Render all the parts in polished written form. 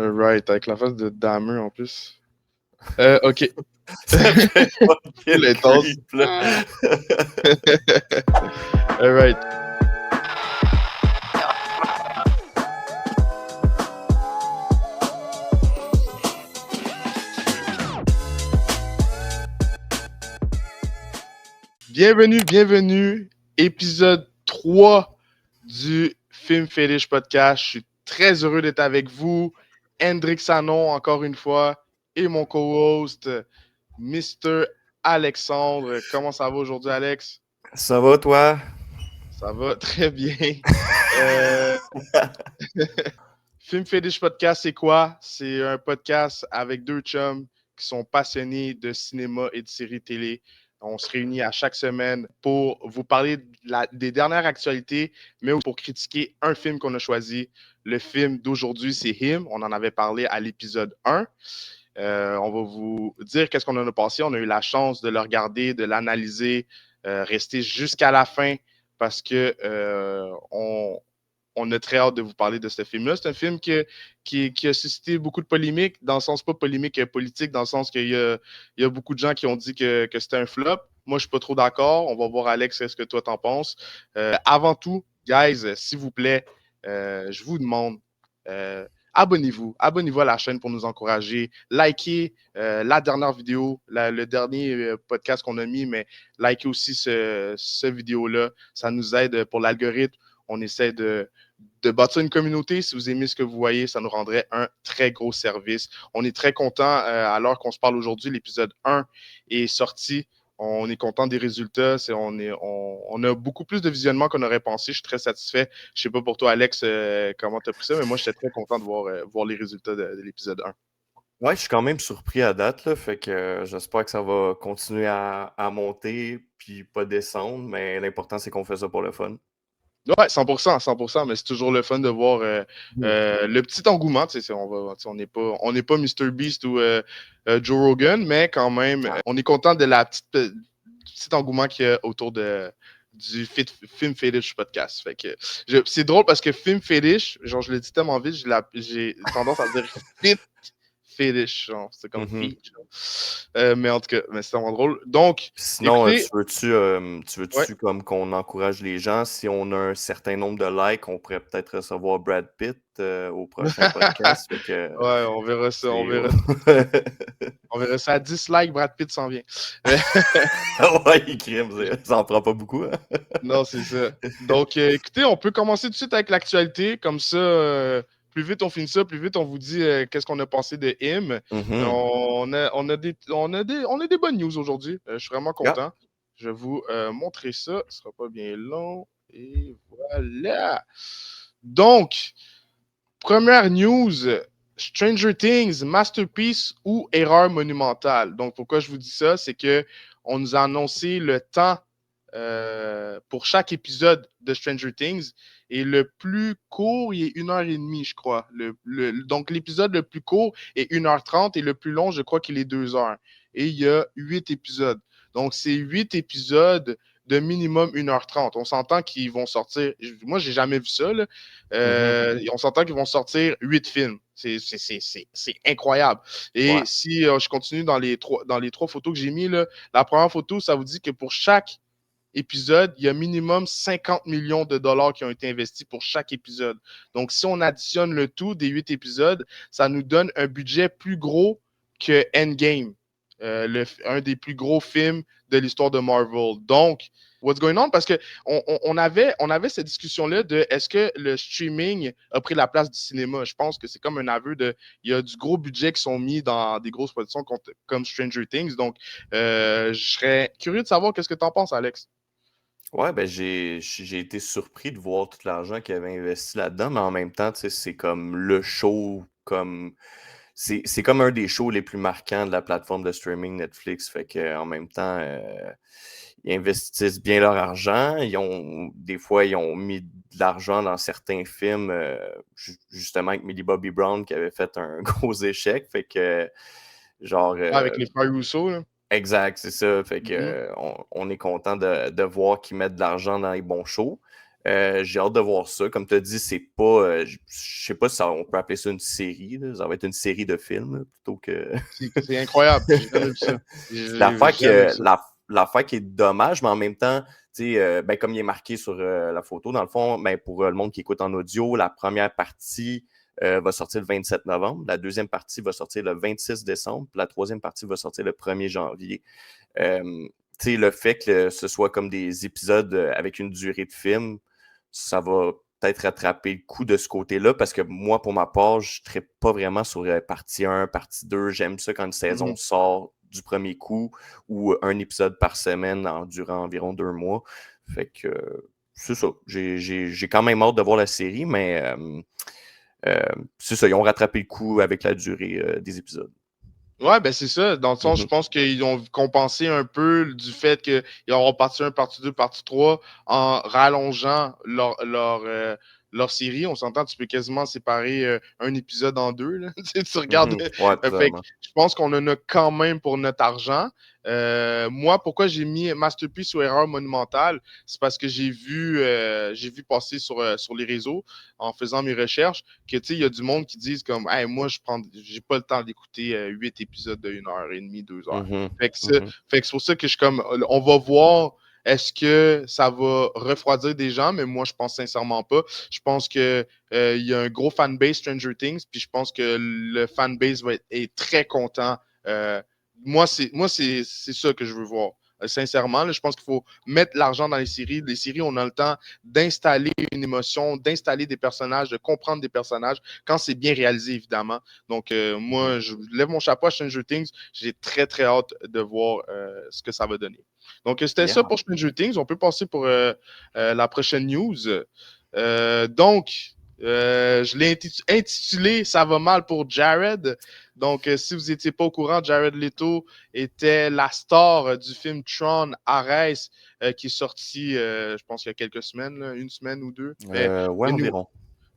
Right, avec la face de Dahmer en plus. Ok. Ça fait fucking L'intense. creep, là. Alright. Bienvenue, épisode 3 du Film Fetish Podcast. Je suis très heureux d'être avec vous, Hendrik Sanon, encore une fois, et mon co-host, Mr. Alexandre. Comment ça va aujourd'hui, Alex? Ça va, toi? Ça va très bien. Film Fetish Podcast, c'est quoi? C'est un podcast avec deux chums qui sont passionnés de cinéma et de séries télé. On se réunit à chaque semaine pour vous parler des dernières actualités, mais aussi pour critiquer un film qu'on a choisi. Le film d'aujourd'hui, c'est Him. On en avait parlé à l'épisode 1. On va vous dire qu'est-ce qu'on en a passé. On a eu la chance de le regarder, de l'analyser, rester jusqu'à la fin parce que on a très hâte de vous parler de ce film-là. C'est un film qui a suscité beaucoup de polémiques, dans le sens pas polémique politique, dans le sens qu'il y a beaucoup de gens qui ont dit que c'était un flop. Moi, je suis pas trop d'accord. On va voir, Alex, qu'est-ce que toi t'en penses. Avant tout, guys, s'il vous plaît, je vous demande, abonnez-vous à la chaîne pour nous encourager. Likez la dernière vidéo, le dernier podcast qu'on a mis, mais likez aussi ce vidéo-là. Ça nous aide pour l'algorithme. On essaie de bâtir une communauté. Si vous aimez ce que vous voyez, ça nous rendrait un très gros service. On est très content, à l'heure qu'on se parle aujourd'hui, l'épisode 1 est sorti. On est content des résultats. On a beaucoup plus de visionnement qu'on aurait pensé. Je suis très satisfait. Je ne sais pas pour toi, Alex, comment tu as pris ça, mais moi, j'étais très content de voir les résultats de l'épisode 1. Ouais, je suis quand même surpris à date, là, fait que j'espère que ça va continuer à monter puis pas descendre, mais l'important, c'est qu'on fait ça pour le fun. Ouais, 100%, mais c'est toujours le fun de voir le petit engouement. On n'est pas Mr. Beast ou Joe Rogan, mais quand même, on est content de la petit engouement qu'il y a autour du Film Fetish podcast. Fait que c'est drôle parce que Film Fetish, genre je le dis tellement vite, j'ai tendance à dire Fit Fetish, genre, c'est comme Mhm. feat. Mais en tout cas, mais c'est vraiment drôle. Donc, Sinon, écoutez, tu ouais. veux-tu comme qu'on encourage les gens? Si on a un certain nombre de likes, on pourrait peut-être recevoir Brad Pitt au prochain podcast. Fait que Ouais, on verra ça. c'est... On verra ça à 10 likes, Brad Pitt s'en vient. Ouais, il crime, ça en prend pas beaucoup. Hein? Non, c'est ça. Donc, écoutez, on peut commencer tout de suite avec l'actualité. Comme ça, plus vite on finit ça, plus vite on vous dit qu'est-ce qu'on a pensé de Him. Mhm. On a des bonnes news aujourd'hui. Je suis vraiment Yeah. content. Je vais vous montrer ça. Ce sera pas bien long. Et voilà. Donc, première news, Stranger Things, Masterpiece ou Erreur monumentale. Donc, pourquoi je vous dis ça, c'est que on nous a annoncé le temps pour chaque épisode de Stranger Things. Et le plus court, il est 1h30, je crois. Donc, l'épisode le plus court est 1h30 et le plus long, je crois qu'il est 2h. Et il y a 8 épisodes. Donc, c'est 8 épisodes de minimum 1h30. On s'entend qu'ils vont sortir. Moi, j'ai jamais vu ça. Là. On s'entend qu'ils vont sortir 8 films. C'est incroyable. Et Ouais. si je continue dans les trois photos que j'ai mis, là, la première photo, ça vous dit que pour chaque épisode, il y a minimum 50 millions de dollars qui ont été investis pour chaque épisode. Donc, si on additionne le tout des 8 épisodes, ça nous donne un budget plus gros que Endgame, un des plus gros films de l'histoire de Marvel. Donc, what's going on? Parce qu'on avait cette discussion-là de est-ce que le streaming a pris la place du cinéma? Je pense que c'est comme un aveu de il y a du gros budget qui sont mis dans des grosses productions comme Stranger Things. Donc, je serais curieux de savoir qu'est-ce que tu en penses, Alex. Ouais, ben j'ai été surpris de voir tout l'argent qu'il avait investi là-dedans, mais en même temps, tu sais, c'est comme le show, comme c'est comme un des shows les plus marquants de la plateforme de streaming Netflix. Fait que en même temps, ils investissent bien leur argent. Des fois, ils ont mis de l'argent dans certains films, justement avec Millie Bobby Brown qui avait fait un gros échec. Fait que genre Avec les frères Rousseau, là. exact, c'est ça. Fait que Mhm. on est content de voir qu'ils mettent de l'argent dans les bons shows. J'ai hâte de voir ça. Comme tu as dit, c'est pas. Je sais pas si on peut appeler ça une série. Là. Ça va être une série de films là, plutôt que. C'est incroyable. J'ai jamais vu ça. J'ai L'affaire jamais vu ça. l'affaire qui est dommage, mais en même temps, ben, comme il est marqué sur la photo, dans le fond, ben, pour le monde qui écoute en audio, la première partie va sortir le 27 novembre, la deuxième partie va sortir le 26 décembre, puis la troisième partie va sortir le 1er janvier. Le fait que ce soit comme des épisodes avec une durée de film, ça va peut-être rattraper le coup de ce côté-là, parce que moi, pour ma part, je ne traite pas vraiment sur partie 1, partie 2. J'aime ça quand une saison sort du premier coup ou un épisode par semaine durant environ 2 mois. Fait que c'est ça. J'ai quand même hâte de voir la série, mais c'est ça. Ils ont rattrapé le coup avec la durée des épisodes. Ouais, ben c'est ça. Dans le sens, je pense qu'ils ont compensé un peu du fait qu'ils auront partie 1, partie 2, partie 3 en rallongeant leur série. On s'entend, tu peux quasiment séparer un épisode en deux. Là. Tu regardes. Ouais, Fait que totalement. je pense qu'on en a quand même pour notre argent. Moi, pourquoi j'ai mis Masterpiece ou Erreur monumentale, c'est parce que j'ai vu passer sur les réseaux en faisant mes recherches que tu sais, il y a du monde qui disent comme hey, moi, j'ai pas le temps d'écouter 8 épisodes de 1 heure et demie, 2 heures. Fait que c'est pour ça que je suis comme on va voir. Est-ce que ça va refroidir des gens? Mais moi, je pense sincèrement pas. Je pense que il y a un gros fanbase Stranger Things, puis je pense que le fanbase est très content. Moi, c'est ça que je veux voir. Sincèrement, là, je pense qu'il faut mettre l'argent dans les séries. Les séries, on a le temps d'installer une émotion, d'installer des personnages, de comprendre des personnages, quand c'est bien réalisé, évidemment. Donc, moi, je lève mon chapeau à Stranger Things. J'ai très, très hâte de voir ce que ça va donner. Donc, c'était ça Yeah. pour Stranger Things. On peut passer pour la prochaine news. Donc, je l'ai intitulé Ça va mal pour Jared. Donc, si vous n'étiez pas au courant, Jared Leto était la star du film Tron Ares qui est sorti, je pense, il y a quelques semaines, là, une semaine ou deux. Mais Ouais, environ.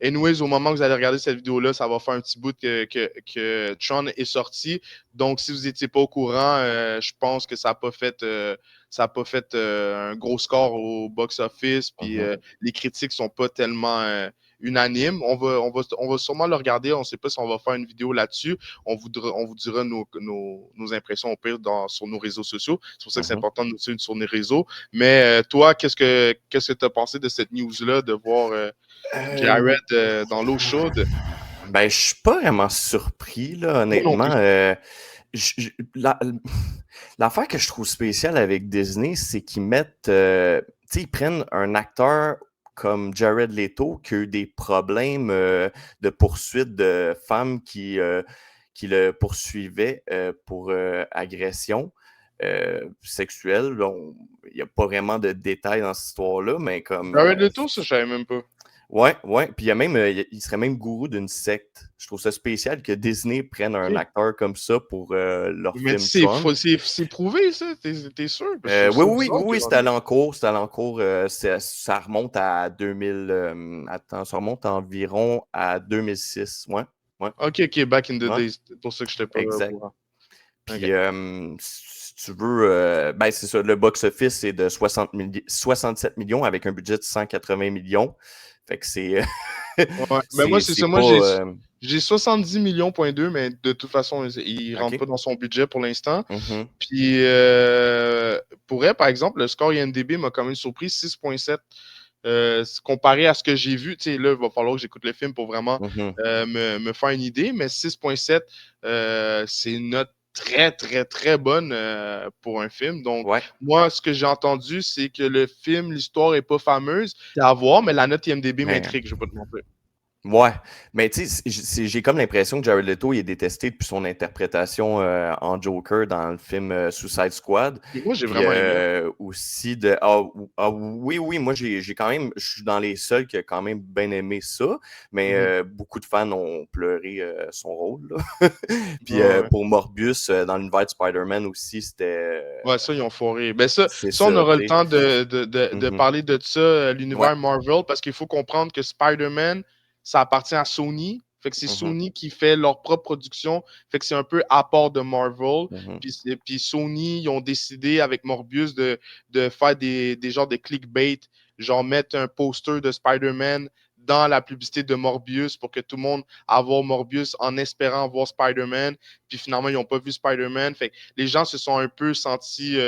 anyways, au moment que vous allez regarder cette vidéo-là, ça va faire un petit bout que Tron est sorti. Donc, si vous n'étiez pas au courant, je pense que ça n'a pas fait, un gros score au box-office. Puis les critiques sont pas tellement unanimes. On va sûrement le regarder. On ne sait pas si on va faire une vidéo là-dessus. On vous dira nos impressions au pire sur nos réseaux sociaux. C'est pour ça que c'est important de nous suivre sur nos réseaux. Mais toi, qu'est-ce que tu as pensé de cette news-là, de voir Jared dans l'eau chaude? Ben, je suis pas vraiment surpris, là, Moi non plus. honnêtement. L'affaire que je trouve spéciale avec Disney, c'est qu'ils mettent, tu sais, ils prennent un acteur comme Jared Leto qui a eu des problèmes de poursuite de femmes qui le poursuivaient pour agression sexuelle. Il n'y a pas vraiment de détails dans cette histoire-là, mais comme Jared Leto, ça, je savais même pas. ouais. Puis il y a même, il serait même gourou d'une secte. Je trouve ça spécial que Disney prenne un Ok. acteur comme ça pour leur Mais film Tron. c'est prouvé, ça? T'es sûr? Parce que je trouve Oui, ça oui, oui, bizarre oui, qu'il c'est à l'encours. C'est à l'encours. Ça remonte à 2000. Attends, ça remonte environ à 2006. Ouais, ouais, OK, back in the ouais, days. C'est pour ça que je n'étais pas au exact. courant. OK. Puis, si tu veux, ben, c'est ça, le box-office est de 67 millions avec un budget de 180 millions. Fait que c'est Ouais. Ben moi, c'est c'est ça. Moi, pas. j'ai 70 millions, mais de toute façon, il ne rentre OK. pas dans son budget pour l'instant. Mhm, Puis, pour elle, par exemple, le score IMDb m'a quand même surpris, 6,7. Comparé à ce que j'ai vu, tu sais, là, il va falloir que j'écoute le film pour vraiment mhm. me faire une idée, mais 6,7, c'est une note très, très, très bonne pour un film. Donc, Ouais. moi, ce que j'ai entendu, c'est que le film, l'histoire n'est pas fameuse. C'est à voir, mais la note IMDb Mais, m'intrigue, je ne vais pas te mentir. ouais. Mais tu sais, j'ai comme l'impression que Jared Leto il est détesté depuis son interprétation en Joker dans le film Suicide Squad. Mais moi, j'ai Puis vraiment aimé. aussi de. Oui, oui, moi j'ai quand même. Je suis dans les seuls qui a quand même bien aimé ça. Mais Mhm. beaucoup de fans ont pleuré son rôle, là. Puis Ouais, ouais. pour Morbius, dans l'univers de Spider-Man aussi, c'était. Ouais, ça, ils ont foiré. Ben C'est ça, on ça, aura le tu sais. temps de Mhm. parler de ça, Ouais. l'univers Marvel, parce qu'il faut comprendre que Spider-Man, ça appartient à Sony. Fait que c'est Mhm, Sony qui fait leur propre production. Fait que c'est un peu à part de Marvel. mhm, Puis Sony, ils ont décidé avec Morbius de faire des genres de clickbait genre mettre un poster de Spider-Man dans la publicité de Morbius pour que tout le monde aille voir Morbius en espérant voir Spider-Man. Puis finalement, ils n'ont pas vu Spider-Man. Fait que les gens se sont un peu sentis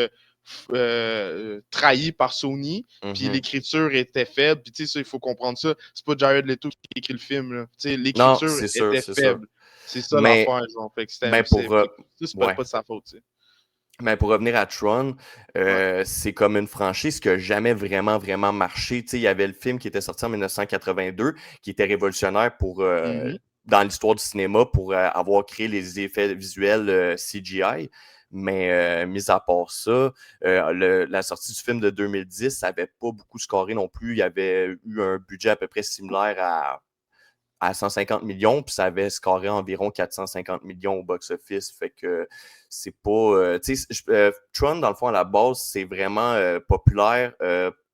trahis par Sony. Puis l'écriture était faible. Puis tu sais, ça, il faut comprendre ça. C'est pas Jared Leto qui écrit le film. Là. Non, L'écriture c'est sûr, était c'est sûr. faible. C'est ça Mais, l'affaire, genre. Fait que mais pour, c'est pas ouais. de sa faute, tu sais. Mais pour revenir à Tron, Ouais. c'est comme une franchise qui n'a jamais vraiment, vraiment marché. Tu sais, il y avait le film qui était sorti en 1982, qui était révolutionnaire dans l'histoire du cinéma pour avoir créé les effets visuels CGI. Mais mis à part ça, la sortie du film de 2010, ça n'avait pas beaucoup scoré non plus. Il y avait eu un budget à peu près similaire à 150 millions, puis ça avait scoré environ 450 millions au box-office. Fait que c'est pas. Tu sais, Tron, dans le fond, à la base, c'est vraiment populaire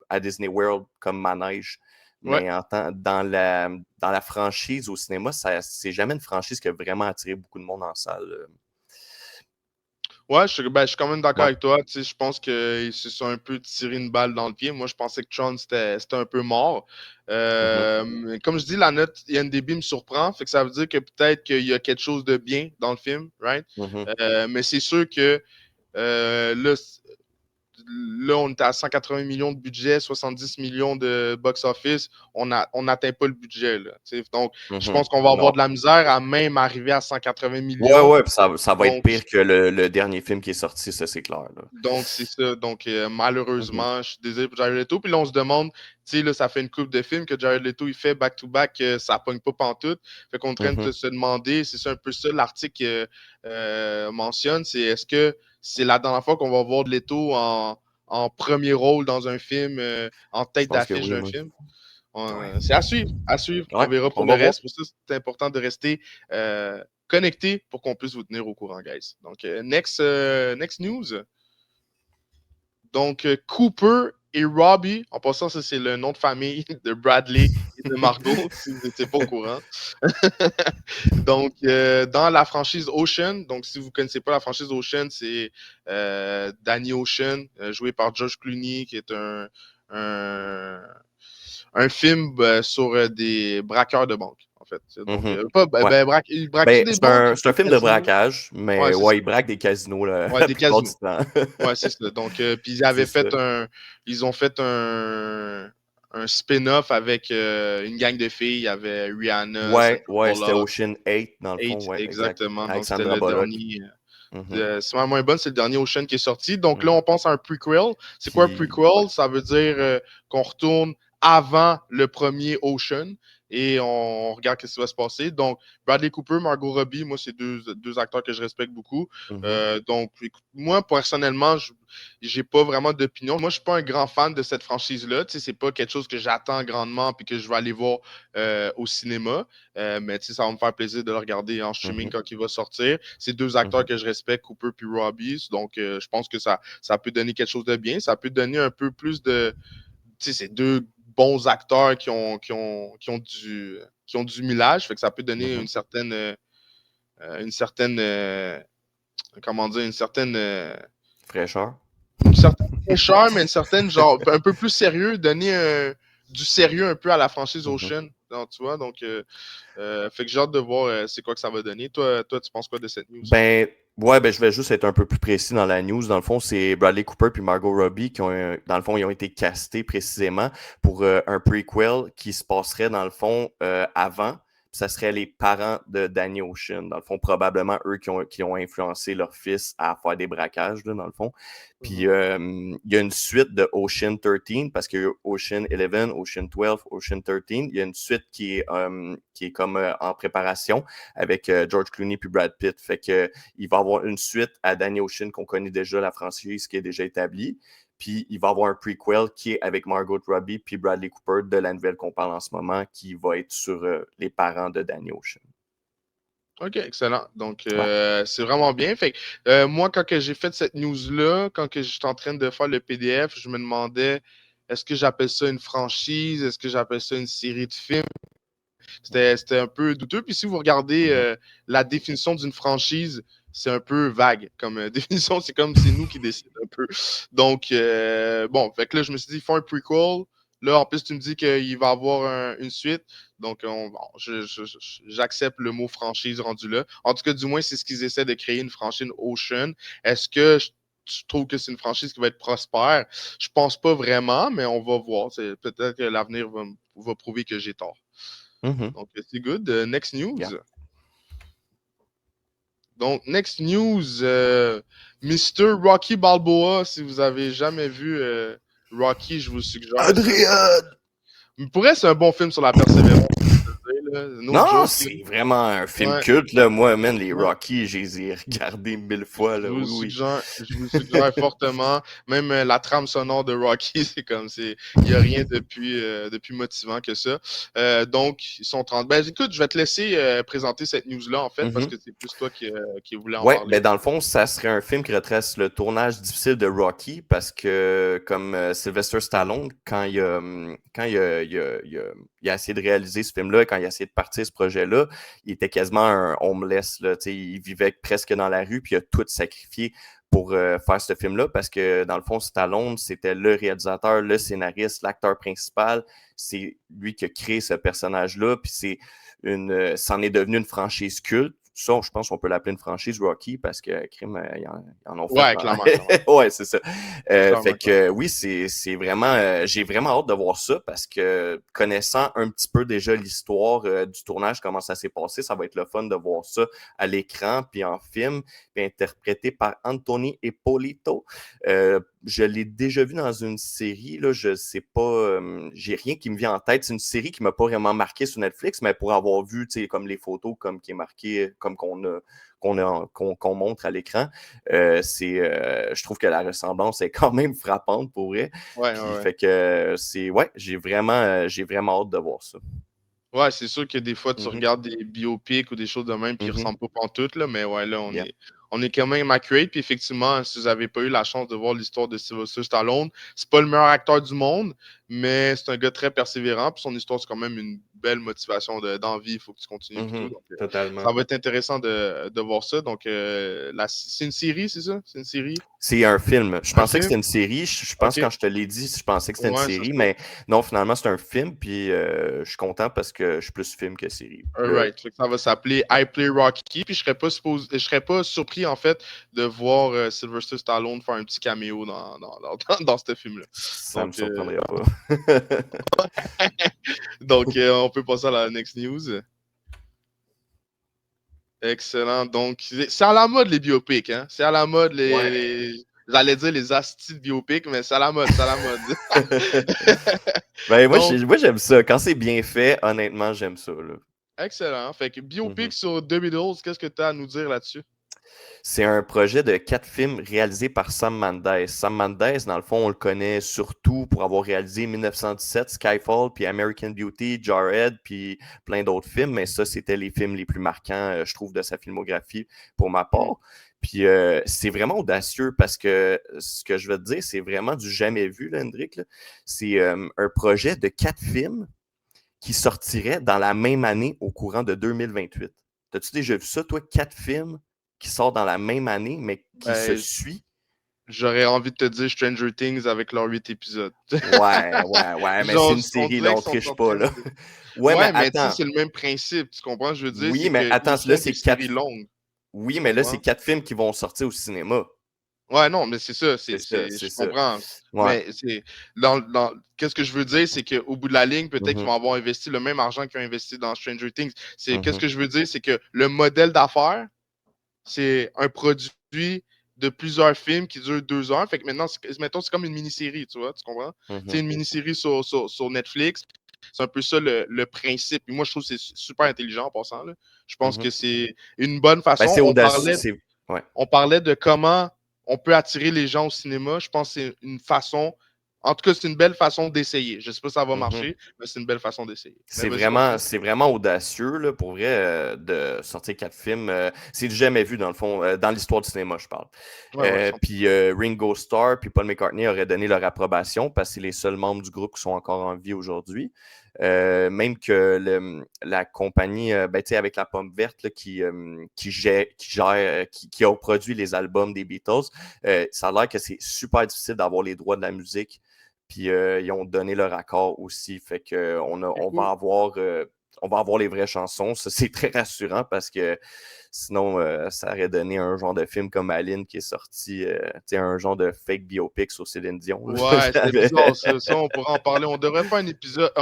à Disney World comme manège. Ouais. Mais dans la franchise au cinéma, c'est jamais une franchise qui a vraiment attiré beaucoup de monde en salle. Ouais, je suis quand même d'accord Ouais. avec toi. Tu sais, je pense qu'ils se sont un peu tiré une balle dans le pied. Moi, je pensais que Tron, c'était un peu mort. Comme je dis, la note IMDb me surprend. Fait que ça veut dire que peut-être qu'il y a quelque chose de bien dans le film, right? Mhm. Mais c'est sûr que là, on était à 180 millions de budget, 70 millions de box-office. On n'atteint pas le budget. Là, donc, je Mhm. pense qu'on va avoir Non. de la misère à même arriver à 180 Ouais, millions. ouais, ça va être Donc, pire que le dernier film qui est sorti, ça, c'est clair. Là. Donc, c'est ça. Donc, Mhm. malheureusement, je suis désolé pour Jared Leto. Puis là, on se demande, tu sais, là, ça fait une couple de films que Jared Leto, il fait back-to-back, ça pogne pas pantoute. Fait qu'on est en train de Mhm. se demander, c'est ça un peu ça, l'article mentionne, c'est est-ce que c'est la dernière fois qu'on va voir de Leto en premier rôle dans un film, en Je tête pense que d'affiche oui, d'un moi. film? Ouais. C'est à suivre, à suivre. On Ouais, verra pour on le va voir. reste. Pour ça, c'est important de rester connecté pour qu'on puisse vous tenir au courant, guys. Donc, next news. Donc, Cooper et Robbie, en passant, ça, c'est le nom de famille de Bradley et de Margot, si vous n'étiez pas au courant. Donc, dans la franchise Ocean, donc si vous ne connaissez pas la franchise Ocean, c'est Danny Ocean, joué par George Clooney, qui est un, un film sur des braqueurs de banque, en fait. Donc, Mhm. pas, Ouais. il braque-tu Ben, des banques ou c'est un des film de casinos? braquage, Ouais, mais c'est ça. ouais, il braque des casinos Ouais, la des plupart du casinos. temps. Ouais, c'est ça. Donc, puis C'est ça. ils ont fait un spin-off avec une gang de filles. Il y avait Rihanna, Ouais, Sandra ouais, c'était Bullock, Ocean 8 dans le fond, Eight, ouais, exact. exactement. Avec Donc, c'était Sandra le Bullock. dernier. Mhm. C'est vraiment moins bonne, c'est le dernier Ocean qui est sorti. Donc là, Mhm. on pense à un prequel. C'est quoi un Puis, prequel? Ça veut dire qu'on retourne avant le premier Ocean et on regarde ce qui va se passer. Donc, Bradley Cooper, Margot Robbie, moi, c'est deux acteurs que je respecte beaucoup. mhm, Donc, écoute, moi, personnellement, j'ai pas vraiment d'opinion. Moi, je suis pas un grand fan de cette franchise-là. Tu sais, c'est pas quelque chose que j'attends grandement puis que je vais aller voir au cinéma. Mais tu sais, ça va me faire plaisir de le regarder en streaming mhm, quand il va sortir. C'est deux acteurs mhm, que je respecte, Cooper puis Robbie. Donc, je pense que ça peut donner quelque chose de bien. Ça peut donner un peu plus de. Tu sais, c'est deux bons acteurs qui ont du millage. Fait que ça peut donner mhm. une certaine comment dire, Fraîcheur. une certaine fraîcheur, mais une certaine, genre, un peu plus sérieux, donner du sérieux un peu à la franchise Mhm. Ocean. Donc, tu vois, donc, fait que j'ai hâte de voir c'est quoi que ça va donner. Toi, tu penses quoi de cette news? Ben, ouais, ben, je vais juste être un peu plus précis dans la news. Dans le fond, c'est Bradley Cooper puis Margot Robbie qui ont, dans le fond, ils ont été castés précisément pour un prequel qui se passerait, dans le fond, avant. Ça serait les parents de Danny Ocean. Dans le fond, probablement eux qui ont influencé leur fils à faire des braquages, là, dans le fond. Puis, Mhm. il y a une suite de Ocean 13 parce que Ocean 11, Ocean 12, Ocean 13. Il y a une suite qui est comme en préparation avec George Clooney puis Brad Pitt. Fait que il va y avoir une suite à Danny Ocean qu'on connaît déjà, la franchise qui est déjà établie. Puis il va y avoir un prequel qui est avec Margot Robbie puis Bradley Cooper de la nouvelle qu'on parle en ce moment, qui va être sur les parents de Danny Ocean. OK, excellent. Donc, Ouais. c'est vraiment bien. Fait que, moi, quand que j'ai fait cette news-là, quand que j'étais en train de faire le PDF, je me demandais, est-ce que j'appelle ça une franchise? Est-ce que j'appelle ça une série de films? C'était un peu douteux. Puis si vous regardez Mhm. la définition d'une franchise, c'est un peu vague comme définition. C'est comme c'est nous qui décidons un peu. Donc, bon, fait que là, je me suis dit, ils font un prequel. Là, en plus, tu me dis qu'il va y avoir une suite. Donc, j'accepte le mot franchise rendu là. En tout cas, du moins, c'est ce qu'ils essaient de créer, une franchise Ocean. Est-ce que tu trouves que c'est une franchise qui va être prospère? Je pense pas vraiment, mais on va voir. Peut-être que l'avenir va prouver que j'ai tort. Mhm. Donc, c'est good. Next news. Yeah. Donc, next news, Mr. Rocky Balboa. Si vous avez jamais vu Rocky, je vous suggère. Adrien! Pour elle, c'est un bon film sur la persévérance. Là. No Non, joke. c'est vraiment un film Ouais, culte, là. Moi, man, les ouais. Rocky, je les ai regardés 1000 fois, là. Oui, oui. Je vous suggère fortement. Même la trame sonore de Rocky, c'est comme c'est. Il n'y a rien depuis motivant que ça. Donc, ils sont 30. Ben écoute, je vais te laisser présenter cette news-là, en fait, parce Mhm. que c'est plus toi qui voulais en Ouais, parler. ben dans le fond, ça serait un film qui retrace le tournage difficile de Rocky parce que, comme Sylvester Stallone, quand il a essayé de réaliser ce film-là, quand il a essayé de partir ce projet-là, il était quasiment un homeless, là, il vivait presque dans la rue, puis il a tout sacrifié pour faire ce film-là parce que, dans le fond, Stallone, c'était le réalisateur, le scénariste, l'acteur principal. C'est lui qui a créé ce personnage-là, puis c'en est devenu une franchise culte. Ça, je pense qu'on peut l'appeler une franchise Rocky parce que crime, ils en ont fait. Ouais, clairement, clairement. Ouais, c'est ça. Clairement, Fait clairement. que oui, c'est vraiment. J'ai vraiment hâte de voir ça parce que connaissant un petit peu déjà l'histoire du tournage, comment ça s'est passé, ça va être le fun de voir ça à l'écran, puis en film, puis interprété par Anthony Ippolito. Je l'ai déjà vu dans une série, là, je sais pas, j'ai rien qui me vient en tête. C'est une série qui m'a pas vraiment marqué sur Netflix, mais pour avoir vu, tu sais, comme les photos, comme qui est marqué, comme qu'on montre à l'écran, je trouve que la ressemblance est quand même frappante pour vrai. Ouais, ouais, Puis ouais. fait que ouais, j'ai vraiment hâte de voir ça. Ouais, c'est sûr que des fois, tu Mhm, regardes des biopics ou des choses de même, puis ils mhm, ressemblent pas pantoute, là, mais ouais, là, yeah. on est quand même accurate. Puis effectivement, si vous n'avez pas eu la chance de voir l'histoire de Sylvester Stallone, c'est pas le meilleur acteur du monde, mais c'est un gars très persévérant. Puis son histoire, c'est quand même une belle motivation d'envie. Il faut que tu continues, puis tout. Mhm, Donc, totalement. ça va être intéressant de voir ça. Donc, c'est une série, c'est ça? C'est une série? C'est un film. Je Un pensais que film? c'était une série. Je pense que OK. quand je te l'ai dit, je pensais que c'était une Ouais, ça se série, peut. mais non, finalement, c'est un film. Puis je suis content parce que je suis plus film que série. Alright. Fait que ça va s'appeler I Play Rocky. Puis je serais pas surpris en fait de voir Sylvester Stallone faire un petit caméo dans ce film-là. Ça me Donc, surprendrait pas. on peut passer à la next news. Excellent. Donc, c'est à la mode les biopics, hein? C'est à la mode Ouais. j'allais dire les astis de biopics, mais c'est à la mode, c'est à la mode. Ben, Donc, moi, j'aime ça. Quand c'est bien fait, honnêtement, j'aime ça, là. excellent. Fait que Mhm. biopic sur The Beatles, qu'est-ce que tu as à nous dire là-dessus? C'est un projet de 4 films réalisés par Sam Mendes. Sam Mendes, dans le fond, on le connaît surtout pour avoir réalisé 1917, Skyfall, puis American Beauty, Jarhead, puis plein d'autres films. Mais ça, c'était les films les plus marquants, je trouve, de sa filmographie pour ma Mhm. part. Puis c'est vraiment audacieux parce que ce que je veux te dire, c'est vraiment du jamais vu, là, Hendrik, là. C'est un projet de 4 films qui sortiraient dans la même année au courant de 2028. T'as-tu déjà vu ça, toi, 4 films qui sortent dans la même année, mais qui se Ben, suivent? j'aurais envie de te dire Stranger Things avec leurs 8 épisodes. Ouais, ouais, ouais, mais c'est Genre, une on série, là, dirait on qu'ils sont triche en pas, train là. de. Ouais, mais Ouais, mais tu sais, attends. c'est le même principe. Tu comprends? Je veux dire, Oui, c'est mais attends, qu'ils là, font des c'est quatre. séries longues. Oui, mais Tu là, c'est vois? 4 films qui vont sortir au cinéma. Ouais, non, mais c'est ça. C'est ça, c'est Je ça. comprends. Ouais. Mais c'est. Qu'est-ce que je veux dire, c'est qu'au bout de la ligne, peut-être qu'ils Mhm, vont avoir investi le même argent qu'ils ont investi dans Stranger Things. Qu'est-ce mhm, que je veux dire, c'est que le modèle d'affaires, c'est un produit de plusieurs films qui durent 2 heures. Fait que maintenant, mettons, c'est comme une mini-série, tu vois, tu comprends? C'est mhm, une mini-série sur Netflix. C'est un peu ça le principe. Et moi, je trouve que c'est super intelligent en passant, là. Je pense mhm. que c'est une bonne Ben, façon. c'est audacieux. Ouais. On parlait de comment on peut attirer les gens au cinéma. Je pense que c'est une façon. En tout cas, c'est une belle façon d'essayer. Je ne sais pas si ça va Mhm. marcher, mais c'est une belle façon d'essayer. Mais C'est vas-y, vraiment, continue. c'est vraiment audacieux, là, pour vrai, de sortir 4 films. C'est du jamais vu, dans le fond, dans l'histoire du cinéma, je parle. Ouais, ouais, Puis Ringo Starr puis Paul McCartney auraient donné leur approbation parce que c'est les seuls membres du groupe qui sont encore en vie aujourd'hui. Même que la compagnie, ben, avec la pomme verte là, qui a produit les albums des Beatles, ça a l'air que c'est super difficile d'avoir les droits de la musique Puis ils ont donné leur accord aussi. Fait que C'est on cool. va avoir les vraies chansons. Ça, c'est très rassurant parce que sinon, ça aurait donné un genre de film comme Aline qui est sorti, tu sais, un genre de fake biopic sur Céline Dion. Ouais, c'était bizarre ça. Ça, on pourrait en parler. On devrait faire un Ah épisode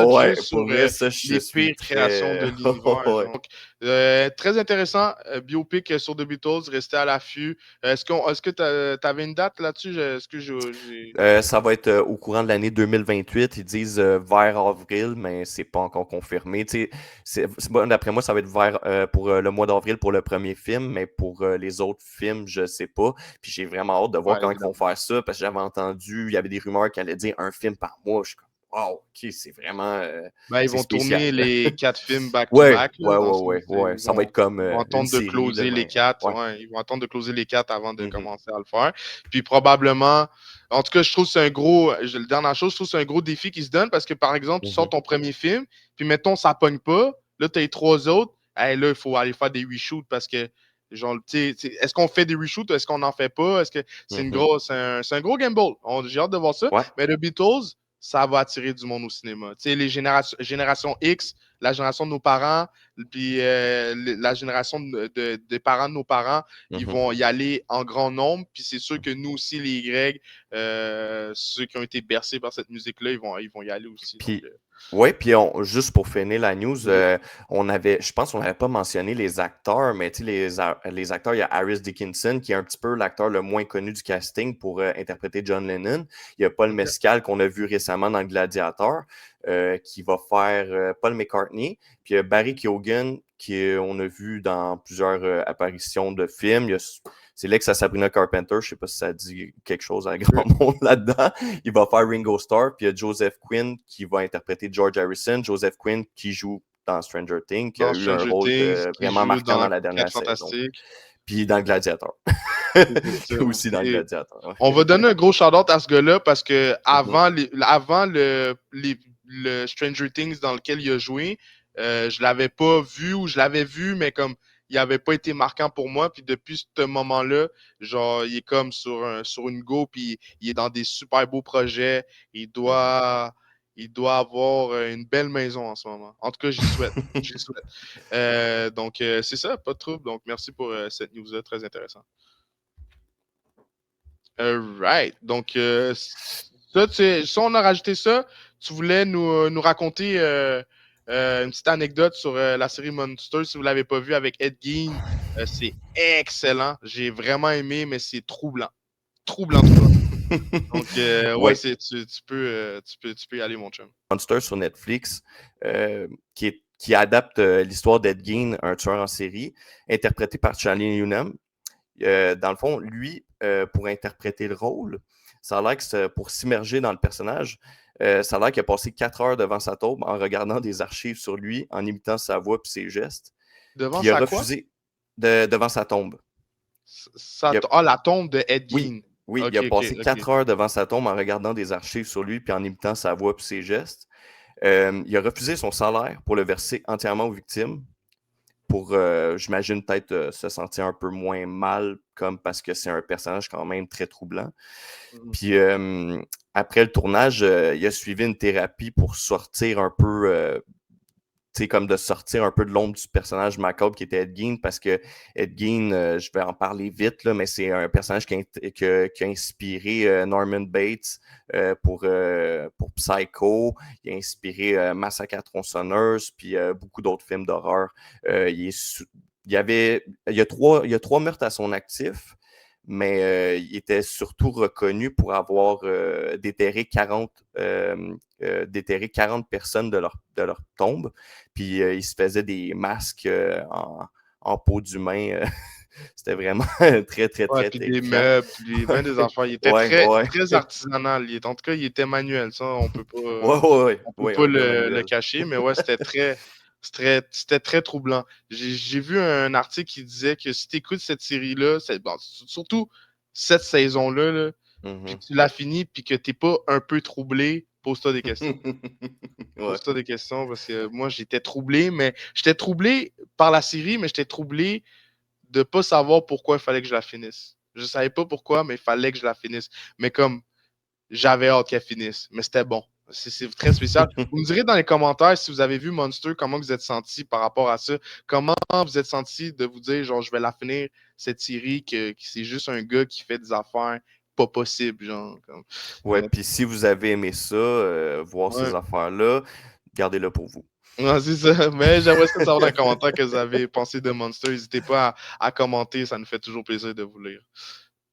ouais, juste sur pour vrai, ça, je les suis pires créations de très. l'univers. Ouais. Genre. Donc, très intéressant. Biopic sur The Beatles. Restez à l'affût. Est-ce que tu avais une date là-dessus? Est-ce que j'ai. Ça va être au courant de l'année 2028. Ils disent vers avril, mais c'est pas encore confirmé. Tu sais, bon, d'après moi, ça va être pour le mois d'avril pour le premier film, mais pour les autres films, je sais pas. Puis j'ai vraiment hâte de voir Ouais, comment ils vont évidemment. faire ça, parce que j'avais entendu, il y avait des rumeurs qui allaient dire un film par mois. Je suis comme, wow, ok, c'est vraiment Ben, ils c'est vont spécial. tourner les 4 films Ouais, back-to-back, là, ouais, dans le ouais, sens, ouais, ouais. ils Ça va être comme vont une attendre de série, là, closer les mais 4. ouais. Ouais, ils vont attendre de closer les 4 avant de Mhm, commencer à le faire. Puis probablement, en tout cas, je trouve que c'est un gros, la dernière chose, je trouve que c'est un gros défi qui se donne parce que, par exemple, tu sors mhm. ton premier film, puis mettons, ça pogne pas, là, tu as les 3 autres, hey, là, il faut aller faire des reshoots parce que, genre, est-ce qu'on fait des reshoots ou est-ce qu'on n'en fait pas? Est-ce que Mhm. c'est un gros gamble? J'ai hâte de voir ça. Ouais. Mais The Beatles, ça va attirer du monde au cinéma. Tu sais, les générations X, la génération de nos parents, puis la génération des parents de nos parents, ils Mhm. vont y aller en grand nombre. Puis c'est sûr que nous aussi, les Y, ceux qui ont été bercés par cette musique-là, ils vont y aller aussi. Donc, Puis, ouais, puis juste pour finir la news, vas-y. je pense qu'on n'avait pas mentionné les acteurs, mais tu sais, les acteurs, il y a Harris Dickinson, qui est un petit peu l'acteur le moins connu du casting pour interpréter John Lennon. Il y a Paul OK. Mescal, qu'on a vu récemment dans Gladiator, qui va faire Paul McCartney. Puis il y a Barry Keoghan, on a vu dans plusieurs apparitions de films. C'est l'ex à Sabrina Carpenter, je ne sais pas si ça dit quelque chose à grand monde là-dedans. Il va faire Ringo Starr, puis il y a Joseph Quinn qui va interpréter George Harrison. Joseph Quinn qui joue dans Stranger Things, qui a Dans eu un Stranger rôle Things, qui vraiment joue marquant dans dans la 4 dernière saison. Fantastiques. Puis dans Gladiator. C'est ça. Aussi dans Et Gladiator. on va Ouais. donner un gros shout-out à ce gars-là parce que Mhm. avant le Stranger Things dans lequel il a joué, je l'avais pas vu ou je l'avais vu, mais comme il avait pas été marquant pour moi. Puis depuis ce moment-là, genre, il est comme sur une go, puis il est dans des super beaux projets. Il Mhm. doit, il doit avoir une belle maison en ce moment. En tout cas, j'y souhaite. J'y souhaite. Donc, c'est ça, pas de trouble. Donc, merci pour cette news-là, très intéressant. Right. Donc, ça, on a rajouté ça. Tu voulais nous raconter une petite anecdote sur la série Monster, si vous ne l'avez pas vu, avec Ed Gein. C'est excellent. J'ai vraiment aimé, mais c'est troublant. Troublant, troublant. Donc, ouais, Ouais, tu peux y aller, mon chum. Monster sur Netflix, qui adapte l'histoire d'Ed Gein, un tueur en série, interprété par Charlie Hunnam. Dans le fond, lui, pour interpréter le rôle, ça a l'air que pour s'immerger dans le personnage, ça a l'air qu'il a passé 4 heures devant sa tombe en regardant des archives sur lui, en imitant sa voix et ses gestes. Devant Puis il a ça, quoi? refusé devant sa tombe. Il a- Ah, la tombe de Ed oui, Gein. oui, il Ok, a ok, passé ok. 4 heures devant sa tombe en regardant des archives sur lui puis en imitant sa voix et ses gestes. Il a refusé son salaire pour le verser entièrement aux victimes pour, j'imagine, peut-être se sentir un peu moins mal, comme parce que c'est un personnage quand même très troublant. Mhm. Puis après le tournage, il a suivi une thérapie pour sortir un peu, tu sais, comme de sortir un peu de l'ombre du personnage macabre qui était Ed Gein, parce que Ed Gein, je vais en parler vite, là, mais c'est un personnage qui a inspiré Norman Bates pour Psycho. Il a inspiré Massacre à la tronçonneuse, puis beaucoup d'autres films d'horreur. Il y a trois meurtres à son actif, mais il était surtout reconnu pour avoir déterré 40 personnes de leur tombe. Puis il se faisait des masques en peau d'humain. C'était vraiment très, très, Ouais, très puis des terrifiant. meubles, puis ben des affaires. Il était Ouais, très, ouais. très artisanal. En tout cas, il était manuel. Ça, Ouais, ouais, ouais. on peut Ouais, pas un gars le manuel. cacher. Mais ouais, c'était très troublant. J'ai vu un article qui disait que si tu écoutes cette série-là, bon, surtout cette saison-là, là, puis Mhm. que tu l'as fini, puis que t'es pas un peu troublé, pose-toi des questions. Ouais. Pose-toi des questions parce que moi, j'étais troublé, mais j'étais troublé par la série, mais j'étais troublé de pas savoir pourquoi il fallait que je la finisse. Je savais pas pourquoi, mais il fallait que je la finisse. Mais comme j'avais hâte qu'elle finisse, mais c'était bon. C'est très spécial. Vous me direz dans les commentaires si vous avez vu Monster, comment vous êtes senti par rapport à ça. Comment vous êtes senti de vous dire, genre, je vais la finir, cette série, que c'est juste un gars qui fait des affaires pas possibles, genre. Ouais, puis si vous avez aimé ça, voir Ouais. ces affaires-là, gardez-le pour vous. Ouais, c'est ça. Mais j'aimerais ça savoir dans les commentaires que vous avez pensé de Monster. N'hésitez pas à commenter, ça nous fait toujours plaisir de vous lire.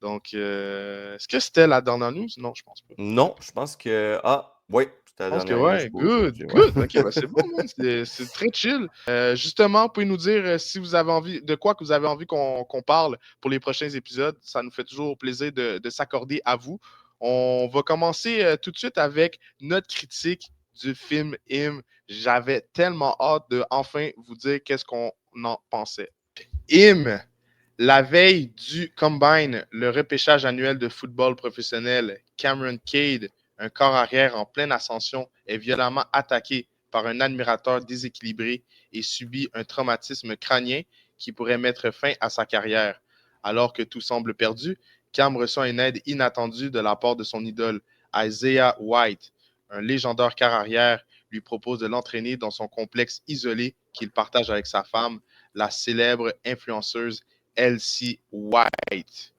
Donc, est-ce que c'était la dernière news? Non, je pense pas. Non, je pense que. Ah, oui, c'était Je la pense que dernière news ouais, pour good, aujourd'hui. Ouais. good. Ok, bah c'est bon, man. C'est très chill. Justement, vous pouvez nous dire si vous avez envie, de quoi que vous avez envie qu'on parle pour les prochains épisodes. Ça nous fait toujours plaisir de s'accorder à vous. On va commencer tout de suite avec notre critique du film Him. J'avais tellement hâte de enfin vous dire qu'est-ce qu'on en pensait. Him, la veille du Combine, le repêchage annuel de football professionnel, Cameron Cade, un corps arrière en pleine ascension, est violemment attaqué par un admirateur déséquilibré et subit un traumatisme crânien qui pourrait mettre fin à sa carrière. Alors que tout semble perdu, Cam reçoit une aide inattendue de la part de son idole, Isaiah White. Un légendaire quart arrière lui propose de l'entraîner dans son complexe isolé qu'il partage avec sa femme, la célèbre influenceuse Elsie White.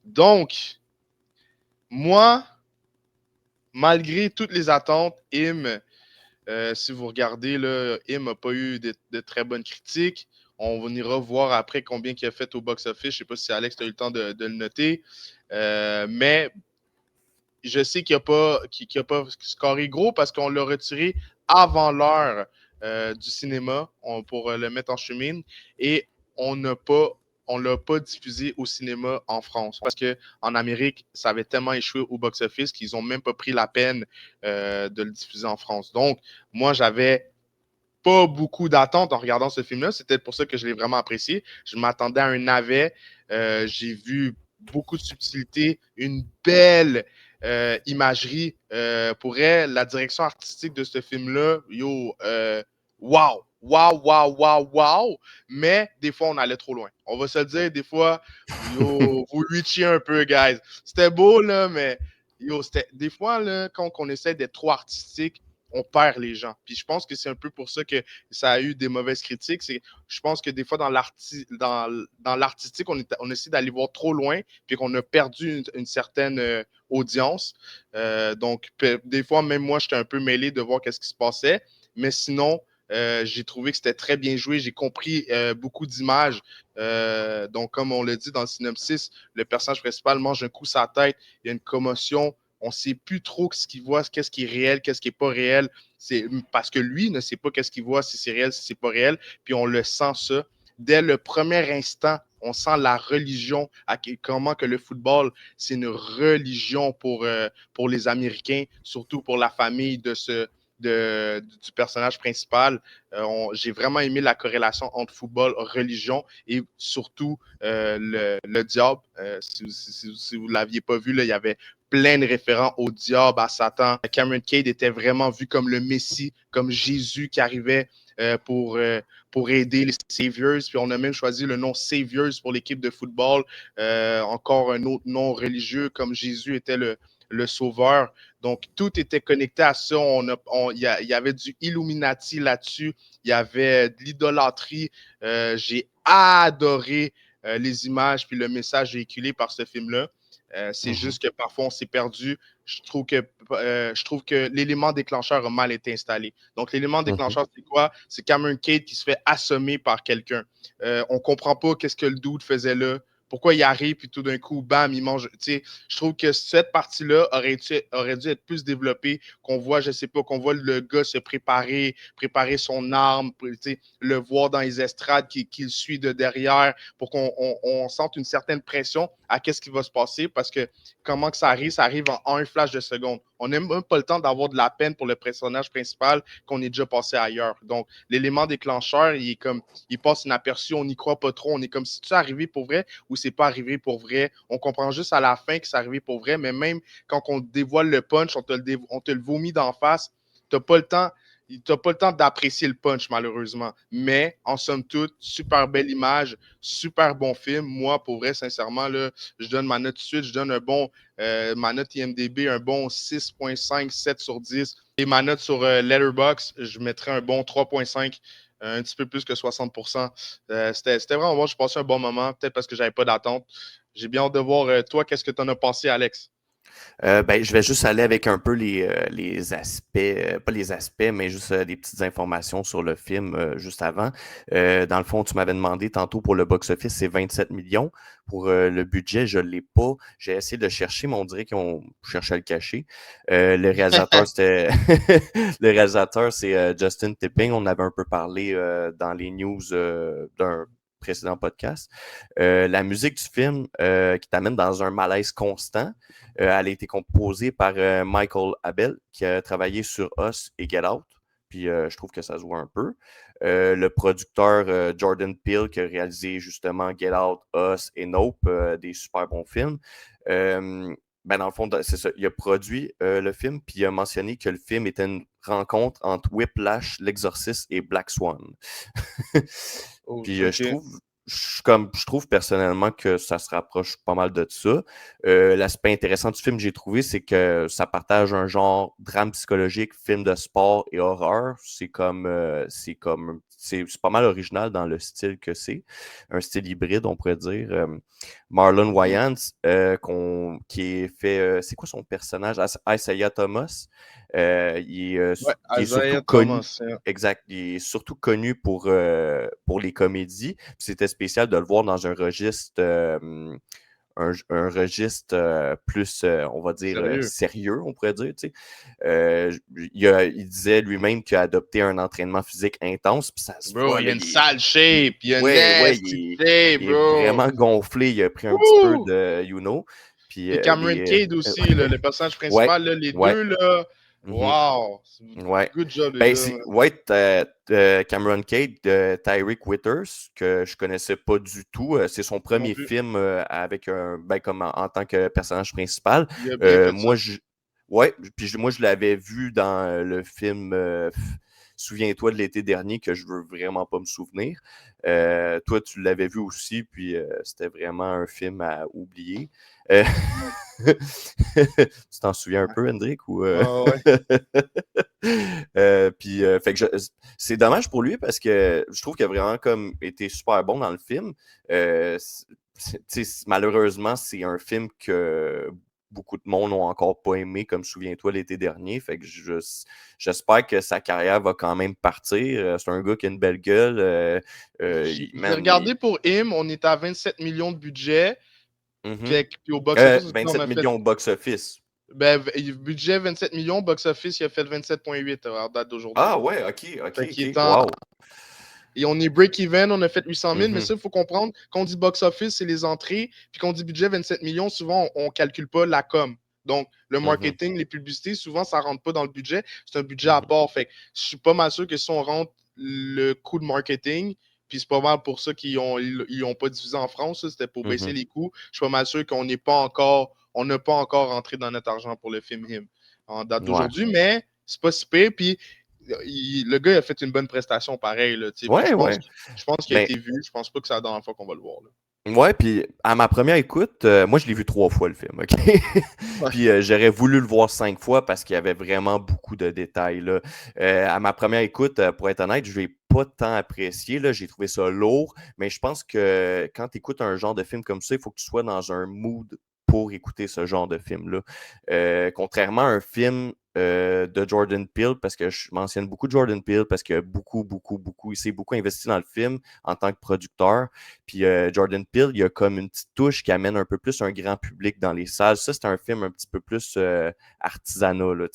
Donc, moi, malgré toutes les attentes, si vous regardez, là, Im n'a pas eu de très bonnes critiques. On ira voir après combien il a fait au box-office. Je ne sais pas si Alex a eu le temps de le noter. Mais je sais qu'il n'a pas scoré gros parce qu'on l'a retiré avant l'heure du cinéma pour le mettre en chemin. Et on n'a pas on ne l'a pas diffusé au cinéma en France. Parce qu'en Amérique, ça avait tellement échoué au box-office qu'ils n'ont même pas pris la peine de le diffuser en France. Donc, moi, j'avais pas beaucoup d'attentes en regardant ce film-là. C'était pour ça que je l'ai vraiment apprécié. Je m'attendais à un navet. J'ai vu beaucoup de subtilité, une belle imagerie. Pour elle, la direction artistique de ce film-là, yo, wow! Wow, wow, wow, wow! Mais des fois, on allait trop loin. On va se le dire, des fois, yo, vous lui chiez un peu, guys. C'était beau, là, mais yo, c'était des fois, là, quand on essaie d'être trop artistique, on perd les gens. Puis je pense que c'est un peu pour ça que ça a eu des mauvaises critiques. Je pense que des fois, dans l'artistique, on essaie d'aller voir trop loin, puis qu'on a perdu une certaine audience. Donc, des fois, même moi, j'étais un peu mêlé de voir qu'est-ce qui se passait. Mais sinon, j'ai trouvé que c'était très bien joué. J'ai compris beaucoup d'images. Donc, comme on l'a dit dans le synopsis, le personnage principal mange un coup sa tête. Il y a une commotion. On ne sait plus trop ce qu'il voit, qu'est-ce qui est réel, qu'est-ce qui n'est pas réel. C'est parce que lui ne sait pas qu'est-ce qu'il voit, si c'est réel, si c'est pas réel. Puis on le sent ça. Dès le premier instant, on sent la religion, comment que le football, c'est une religion pour les Américains, surtout pour la famille du personnage principal. J'ai vraiment aimé la corrélation entre football, religion et surtout le diable. Si vous ne l'aviez pas vu, là, il y avait plein de référents au diable, à Satan. Cameron Cade était vraiment vu comme le Messie, comme Jésus qui arrivait pour aider les Saviors. Puis on a même choisi le nom Saviors pour l'équipe de football. Encore un autre nom religieux, comme Jésus était le sauveur. Donc, tout était connecté à ça. Il y avait du Illuminati là-dessus. Il y avait de l'idolâtrie. J'ai adoré les images puis le message véhiculé par ce film-là. C'est juste que parfois on s'est perdu. Je trouve que l'élément déclencheur a mal été installé. Donc, l'élément déclencheur, c'est quoi? C'est Cameron Cade qui se fait assommer par quelqu'un. On ne comprend pas qu'est-ce que le dude faisait là. Pourquoi il arrive, puis tout d'un coup, bam, il mange. Je trouve que cette partie-là aurait dû être plus développée, qu'on voit, je sais pas, qu'on voit le gars se préparer son arme, le voir dans les estrades qu'il suit de derrière, pour qu'on sente une certaine pression à qu'est-ce qui va se passer, parce que comment que ça arrive en un flash de seconde. On n'a même pas le temps d'avoir de la peine pour le personnage principal qu'on est déjà passé ailleurs. Donc, l'élément déclencheur, il passe inaperçu, on n'y croit pas trop. On est comme si c'est arrivé pour vrai ou c'est pas arrivé pour vrai. On comprend juste à la fin que c'est arrivé pour vrai, mais même quand on dévoile le punch, on te le vomit d'en face. Tu n'as pas le temps. t'as pas le temps d'apprécier le punch, malheureusement. Mais, en somme toute, super belle image, super bon film. Moi, pour vrai, sincèrement, là, je donne ma note tout de suite. Je donne ma note IMDb, un bon 6.5, 7 sur 10. Et ma note sur Letterboxd, je mettrais un bon 3.5, un petit peu plus que 60%. C'était vraiment bon. Je passais un bon moment, peut-être parce que j'avais pas d'attente. J'ai bien hâte de voir, toi, qu'est-ce que tu en as pensé, Alex? Ben, je vais juste aller avec un peu les aspects, pas les aspects, mais juste des petites informations sur le film juste avant. Dans le fond, tu m'avais demandé tantôt pour le box-office, c'est 27 millions. Pour le budget, je ne l'ai pas. J'ai essayé de le chercher, mais on dirait qu'ils ont cherché à le cacher. Le réalisateur, c'était le réalisateur, c'est Justin Tipping. On avait un peu parlé dans les news d'un précédent podcast. La musique du film qui t'amène dans un malaise constant. Elle a été composée par Michael Abel, qui a travaillé sur Us et Get Out. Puis je trouve que ça se voit un peu. Le producteur Jordan Peele, qui a réalisé justement Get Out, Us et Nope, des super bons films. Ben dans le fond, c'est ça. Il a produit le film, puis il a mentionné que le film était une rencontre entre Whiplash, L'Exorciste et Black Swan. Oh, Puis ok. je trouve personnellement que ça se rapproche pas mal de ça. L'aspect intéressant du film que j'ai trouvé, c'est que ça partage un genre drame psychologique, film de sport et horreur. C'est pas mal original dans le style que c'est. Un style hybride, on pourrait dire. Marlon Mhm. Wayans, qui est fait, c'est quoi son personnage? Isaiah Thomas. Ouais, Qui est surtout Isaiah connu. Thomas, hein. Exact. Il est surtout connu pour les comédies. Puis c'était spécial de le voir dans un registre, un registre plus, on va dire, Sérieux. sérieux, on pourrait dire. Tu sais. Il disait lui-même qu'il a adopté un entraînement physique intense, puis ça se Bro, voit, il y là, a une sale shape. Il y a une ouais, nasty shape, il est bro. vraiment gonflé. Il a pris un petit peu Wouh! de, you know. Puis Puis Cameron Cade aussi, là, le personnage ouais, principal, là, les ouais. deux, là. Mhm. Wow! Ouais. Good job, les Ben, gars. ouais, Cameron Cade de Tyreek Withers, que je connaissais pas du tout. C'est son Non premier plus. film avec comme en tant que personnage principal. Il a bien fait ça. Moi, ouais, puis moi, je l'avais vu dans le film Souviens-toi de l'été dernier, que je veux vraiment pas me souvenir. Toi, tu l'avais vu aussi, puis c'était vraiment un film à oublier. Euh, tu t'en souviens un peu, Hendrik? Ou, Ah ouais. fait que c'est dommage pour lui parce que je trouve qu'il a vraiment comme été super bon dans le film. Malheureusement, c'est un film que beaucoup de monde n'ont encore pas aimé, comme Souviens-toi l'été dernier. Fait que j'espère que sa carrière va quand même partir. C'est un gars qui a une belle gueule. J'ai regardé pour Him, on est à 27 millions de budget. Mhm. Fait que, puis au box-office, on 27 a fait. millions au box-office. Ben, budget 27 millions, box-office, il a fait 27,8 à date d'aujourd'hui. Ah ouais, ok, ok, Fait qu'il ok. est en. Wow. Et on est break-even, on a fait 800 000, mais Mhm, ça, il faut comprendre, quand on dit box-office, c'est les entrées, puis quand on dit budget 27 millions, souvent, on ne calcule pas la com. Donc, le mhm, marketing, les publicités, souvent, ça ne rentre pas dans le budget. C'est un budget à mhm. part. Fait que je suis pas mal sûr que si on rentre le coût de marketing, puis c'est pas mal pour ça qu'ils ont pas diffusé en France, c'était pour baisser Mhm. les coûts. Je suis pas mal sûr on n'a pas encore rentré dans notre argent pour le film Him en date Ouais. d'aujourd'hui, mais c'est pas si pire. Puis le gars a fait une bonne prestation pareil. Là, puis Ouais, ouais. je pense qu'il a Ben, été vu. Je pense pas que c'est la dernière fois qu'on va le voir. Là. ouais, puis à ma première écoute, moi je l'ai vu 3 fois le film, OK? Ouais. Puis j'aurais voulu le voir 5 fois parce qu'il y avait vraiment beaucoup de détails, là. À ma première écoute, pour être honnête, je l'ai pas tant apprécié, là. J'ai trouvé ça lourd, mais je pense que quand tu écoutes un genre de film comme ça, il faut que tu sois dans un mood pour écouter ce genre de film-là. Contrairement à un film de Jordan Peele, parce que je mentionne beaucoup de Jordan Peele, parce qu'il a il s'est beaucoup investi dans le film en tant que producteur. Puis Jordan Peele, il y a comme une petite touche qui amène un peu plus un grand public dans les salles. Ça, c'est un film un petit peu plus artisanal. Là,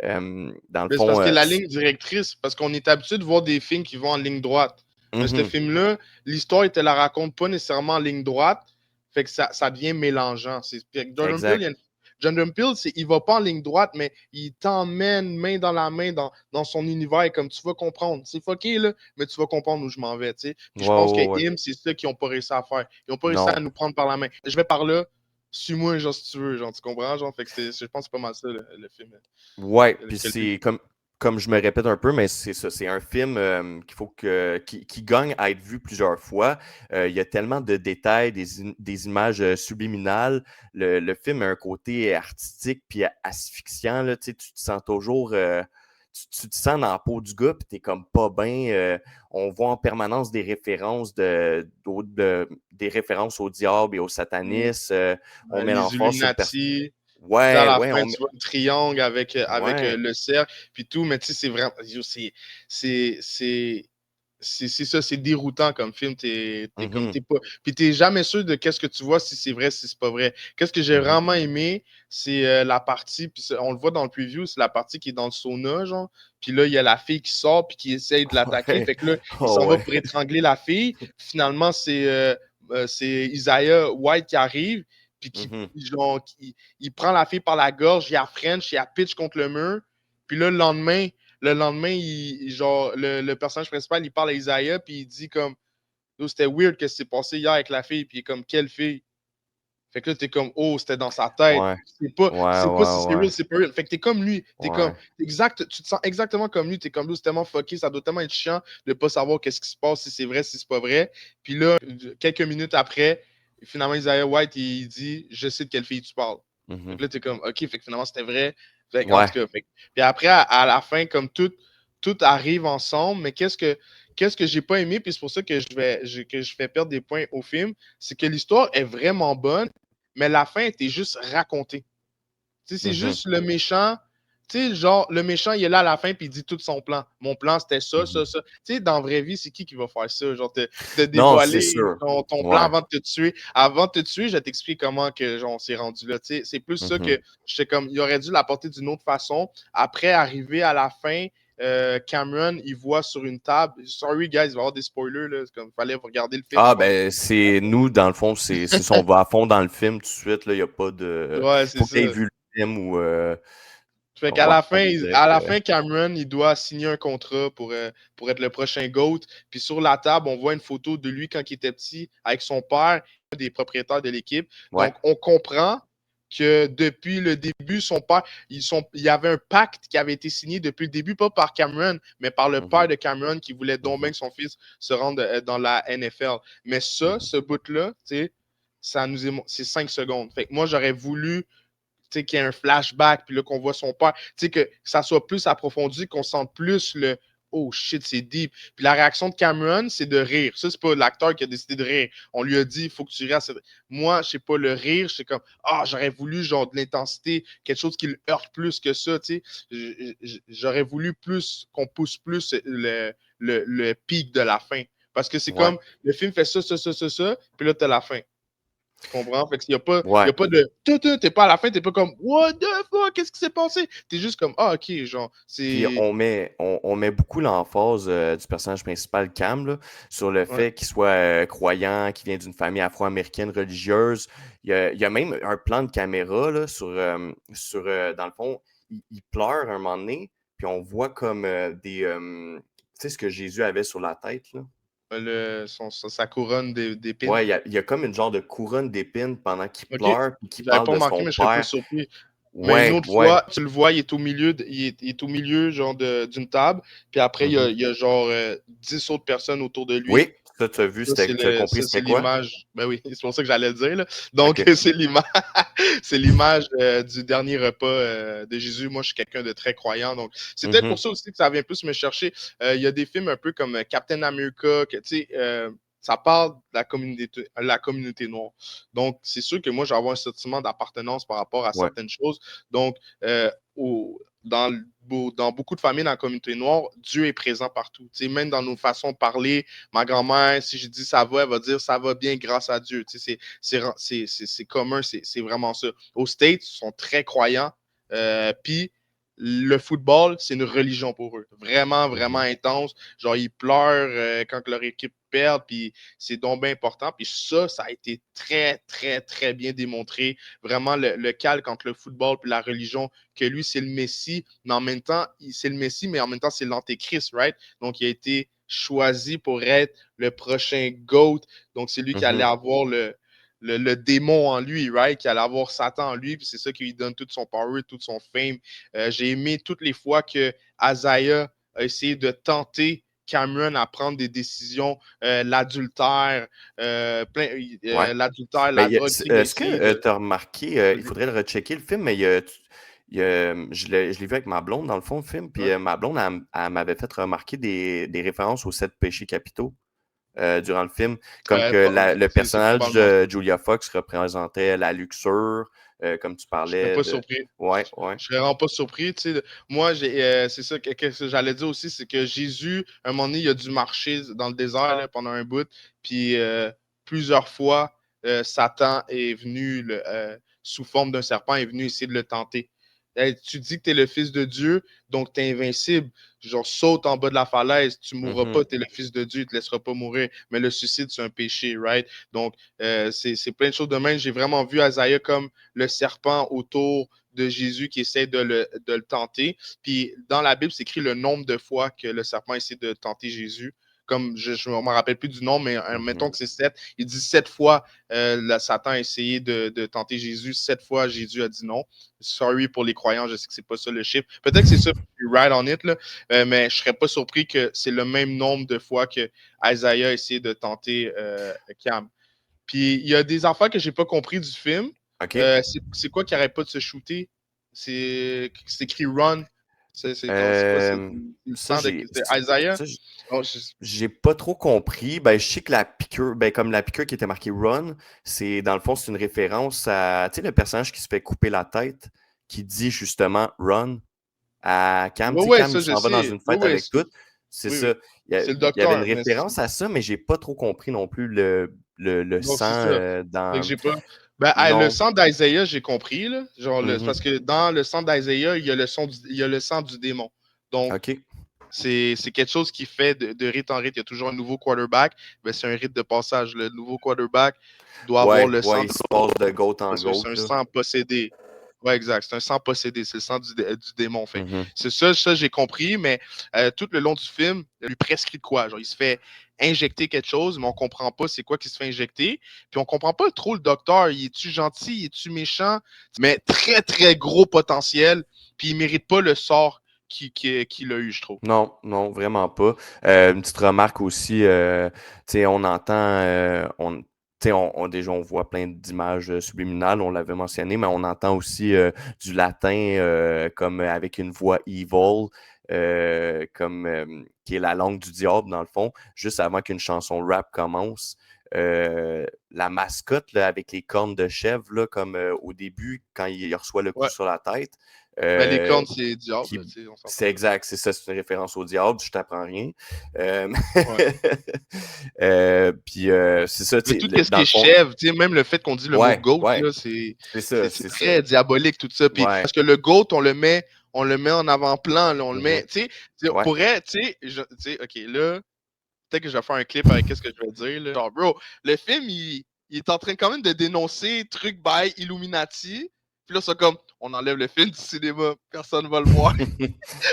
dans le Mais c'est fond, parce que la ligne directrice, parce qu'on est habitué de voir des films qui vont en ligne droite. Mais ce mhm, film-là, l'histoire, il te la raconte pas nécessairement en ligne droite. Fait que ça devient mélangeant. Jordan Peele, exact. Jordan Peele, il va pas en ligne droite, mais il t'emmène main dans la main dans son univers. Et comme tu vas comprendre. C'est fucké, là, mais tu vas comprendre où je m'en vais. T'sais. Puis Ouais, je pense que ouais, ouais. Him, c'est ça qu'ils n'ont pas réussi à faire. Ils n'ont pas réussi à Non. nous prendre par la main. Je vais par là, suis-moi, genre, si tu veux. Genre, tu comprends? Genre, fait que je pense que c'est pas mal ça, le film. Ouais, puis Quel but. c'est comme. comme je me répète un peu, mais c'est ça. C'est un film qui gagne à être vu plusieurs fois. Il y a tellement de détails, des images subliminales. Le film a un côté artistique puis asphyxiant. Là, tu sais, tu te sens toujours. Tu te sens dans la peau du gars, puis t'es comme pas bien. On voit en permanence des références des références au diable et au Mm. satanisme. On met Les l'emphase sur le personnage. Illuminati. À Ouais, la ouais, fin, tu vois le triangle avec ouais. le cercle, puis tout, mais tu sais, c'est vraiment. C'est, c'est, c'est ça, c'est déroutant comme film. T'es comme, Mhm, t'es pas. Puis t'es jamais sûr de qu'est-ce que tu vois, si c'est vrai, si c'est pas vrai. Qu'est-ce que j'ai mhm. vraiment aimé, c'est la partie, puis on le voit dans le preview, c'est la partie qui est dans le sauna, genre. Puis là, il y a la fille qui sort, puis qui essaye de l'attaquer. Ouais. Fait que là, il Oh, s'en va ouais. pour étrangler la fille. Finalement, c'est Isaiah White qui arrive, puis Mhm. genre, il prend la fille par la gorge, il a French, il a pitch contre le mur. Puis là, le lendemain, genre, le personnage principal, il parle à Isaiah, puis il dit comme, oh, c'était weird que c'est passé hier avec la fille, puis il est comme, quelle fille? Fait que là, t'es comme, oh, c'était dans sa tête. Ouais. Tu Ouais, sais pas si ouais, c'est ouais. real, c'est pas real. Fait que t'es comme lui. Ouais. Tu te sens exactement comme lui. T'es comme lui, c'est tellement fucké, ça doit tellement être chiant de pas savoir qu'est-ce qui se passe, si c'est vrai, si c'est pas vrai. Puis là, quelques minutes après, finalement, Isaiah White, il dit, je sais de quelle fille tu parles. Fait Mhm. que là, t'es comme, OK, fait que finalement, c'était vrai. Fait que, en tout Ouais. cas, puis après, à la fin, comme tout arrive ensemble, mais qu'est-ce que j'ai pas aimé, puis c'est pour ça que je fais perdre des points au film, c'est que l'histoire est vraiment bonne, mais la fin était juste racontée. Tu sais, c'est Mhm. juste le méchant. Tu sais, genre, le méchant, il est là à la fin, puis il dit tout son plan. Mon plan, c'était ça, Mhm. ça, ça. Tu sais, dans la vraie vie, c'est qui va faire ça? Genre, te Non, c'est dévoiler sûr. ton plan Ouais. avant de te tuer. Avant de te tuer, je vais t'expliquer comment que, genre, on s'est rendu là. Tu sais, c'est plus ça Mhm. que j'étais comme, il aurait dû l'apporter d'une autre façon. Après, arriver à la fin, Cameron, il voit sur une table. Sorry, guys, il va y avoir des spoilers, là. C'est comme, il fallait regarder le film Ah, avant. ben, c'est nous, dans le fond, c'est ça, on va à fond dans le film tout de suite. Il n'y a pas de. Ouais, c'est Faut que tu aies ça. vu le film ou. Fait qu'à Ouais, la on fin, dirait à que. la fin, Cameron, il doit signer un contrat pour être le prochain GOAT. Puis sur la table, on voit une photo de lui quand il était petit avec son père, un des propriétaires de l'équipe. Ouais. Donc, on comprend que depuis le début, son père, il y avait un pacte qui avait été signé depuis le début, pas par Cameron, mais par le Mhm. père de Cameron qui voulait donc bien Mhm. que son fils se rende dans la NFL. Mais ça, Mhm. ce bout-là, tu sais, c'est 5 secondes. Fait que moi, j'aurais voulu qu'il y ait un flashback, puis là, qu'on voit son père, que ça soit plus approfondi, qu'on sente plus le oh shit, c'est deep. Puis la réaction de Cameron, c'est de rire. Ça, c'est pas l'acteur qui a décidé de rire. On lui a dit, il faut que tu rires. Moi, je sais pas, le rire, c'est comme, j'aurais voulu genre de l'intensité, quelque chose qui le heurte plus que ça, tu sais. J'aurais voulu plus, qu'on pousse plus le pic de la fin. Parce que c'est Ouais. comme, le film fait ça, ça, ça, ça, ça, puis là, t'as la fin. Tu comprends? Fait qu'il n'y a pas, y Ouais. a pas de. T'es pas à la fin, t'es pas comme What the fuck? Qu'est-ce qui s'est passé? T'es juste comme ok, genre, Puis c'est. on met beaucoup l'emphase du personnage principal, Cam, là, sur le Ouais. fait qu'il soit croyant, qu'il vient d'une famille afro-américaine religieuse. Il y a même un plan de caméra là, dans le fond, il pleure un moment donné, puis on voit comme tu sais ce que Jésus avait sur la tête, là? Sa couronne d'épines. Ouais, il y a comme une genre de couronne d'épines pendant qu'il Ok. pleure, puis qu'il J'avais parle pas de remarqué, son mais je serais pas père. surpris. Mais une Ouais, autre ouais. fois, tu le vois, il est au milieu, il est au milieu genre d'une table. Puis après, Mhm. il y a genre 10 autres personnes autour de lui. Oui, ça, tu as vu, Ça, c'est tu as compris c'est c'était quoi? l'image. Ben oui, c'est pour ça que j'allais le dire, là. Donc, OK. c'est l'image, c'est l'image du dernier repas de Jésus. Moi, je suis quelqu'un de très croyant. Donc, c'est peut-être pour Mhm. ça aussi que ça vient plus me chercher. Il y a des films un peu comme Captain America, que, tu sais, ça parle de la communauté noire. Donc, c'est sûr que moi, j'ai avoir un sentiment d'appartenance par rapport à Ouais. certaines choses. Donc, dans beaucoup de familles dans la communauté noire, Dieu est présent partout. Tu sais, même dans nos façons de parler, ma grand-mère, si je dis ça va, elle va dire ça va bien grâce à Dieu. Tu sais, c'est commun, c'est vraiment ça. Aux States, ils sont très croyants. Puis le football, c'est une religion pour eux. Vraiment, vraiment Mhm. intense. Genre, ils pleurent quand leur équipe perd, puis c'est donc bien important. Puis ça a été très, très, très bien démontré. Vraiment, le calque entre le football et la religion, que lui, c'est le Messie, mais en même temps, c'est le Messie, mais en même temps, c'est l'Antéchrist, right? Donc, il a été choisi pour être le prochain GOAT. Donc, c'est lui qui allait Mhm. avoir le démon en lui, right? Qui allait avoir Satan en lui, puis c'est ça qui lui donne tout son power, tout son fame. J'ai aimé toutes les fois que Isaiah a essayé de tenter Cameron à prendre des décisions, l'adultère, Ouais. la Ben, drogue, il a est-ce essayé que de. tu as remarqué, il faudrait le rechecker le film, mais je l'ai vu avec ma blonde, dans le fond, le film, puis Ouais. ma blonde, elle m'avait fait remarquer des références aux 7 péchés capitaux durant le film, comme que le C'est personnage probablement de ça. Julia Fox représentait la luxure, comme tu Je serais parlais pas de... surpris. Ouais, ouais. Je serais vraiment pas surpris. Tu sais, moi, c'est ça que j'allais dire aussi, c'est que Jésus, à un moment donné, il a dû marcher dans le désert là, pendant un bout. Puis plusieurs fois, Satan est venu, sous forme d'un serpent, est venu essayer de le tenter. Hey, tu dis que tu es le fils de Dieu, donc tu es invincible. Genre, saute en bas de la falaise, tu ne mourras Mhm, pas, tu es le fils de Dieu, il ne te laissera pas mourir. Mais le suicide, c'est un péché, right? Donc, c'est plein de choses de même. J'ai vraiment vu Isaiah comme le serpent autour de Jésus qui essaie de le tenter. Puis dans la Bible, c'est écrit le nombre de fois que le serpent essaie de tenter Jésus. Comme je ne me rappelle plus du nom, mais mhm. mettons que c'est 7. Il dit 7 fois le Satan a essayé de tenter Jésus. 7 fois, Jésus a dit non. Sorry pour les croyants, je sais que c'est pas ça le chiffre. Peut-être que c'est ça, right on it, là, mais je serais pas surpris que c'est le même nombre de fois que Isaiah a essayé de tenter Cam. Puis il y a des affaires que j'ai pas compris du film. OK. C'est quoi qui arrête pas de se shooter? C'est écrit Run. C'est quoi? C'est Euh, le ça, sang de c'est Isaiah? ça, Oh, j'ai pas trop compris. Ben, je sais que la piqûre, ben, comme la piqûre qui était marquée Run, c'est dans le fond, c'est une référence à, tu sais, le personnage qui se fait couper la tête, qui dit justement Run à Cam. Tu ouais, sais, ouais, Cam, il ça je s'en va dans sais. une Oui, fête oui, avec tout. C'est oui, ça. oui. C'est le Il y avait une docteur. Mais référence à ça, mais j'ai pas trop compris non plus le donc sang c'est ça. Fait que dans. j'ai pas. Ben, le Non. sang d'Isaiah, j'ai compris. Là. Genre, Mhm. parce que dans le sang d'Isaiah, il y a le sang du démon. Donc, OK. c'est quelque chose qui fait de rite en rite. Il y a toujours un nouveau quarterback. Ben, c'est un rite de passage. Le nouveau quarterback doit avoir Ouais, le sang ouais, il se passe de goutte en parce que c'est goutte, un là. sang possédé. Ouais, exact. C'est un sang possédé. C'est le sang du démon. Fait. Mhm. C'est ça j'ai compris, mais tout le long du film, il lui prescrit de quoi? Genre, il se fait injecter quelque chose, mais on comprend pas c'est quoi qui se fait injecter. Puis on comprend pas trop le docteur. Il est-tu gentil? Il est-tu méchant? Mais très, très gros potentiel. Puis il mérite pas le sort qu'il a eu, je trouve. Non, non, vraiment pas. Une petite remarque aussi, tu sais, on entend, tu sais, déjà, on voit plein d'images subliminales, on l'avait mentionné, mais on entend aussi du latin comme avec une voix evil, comme qui est la langue du diable, dans le fond, juste avant qu'une chanson rap commence. La mascotte là, avec les cornes de chèvre, là, comme au début, quand il reçoit le coup Ouais. sur la tête. Ben, les euh, cornes, c'est diable, qui là, tu sais, on s'entend. c'est exact, c'est ça, c'est une référence au diable, je t'apprends rien. Euh, Ouais. puis c'est ça, Mais tu sais, tout ce dans qui est le fond, chèvre, tu sais, même le fait qu'on dit le mot ouais, goat, ouais, là, c'est ça, c'est c'est ça. très diabolique, tout ça. Puis, Ouais, parce que le goat, on le met en avant-plan, là, on le met, mhm, tu sais, ouais. pourrait, tu sais, OK, là, peut-être que je vais faire un clip avec ce que je vais dire, là. Genre, bro, le film, il est en train quand même de dénoncer truc by Illuminati. Puis là, c'est comme, on enlève le film du cinéma, personne ne va le voir.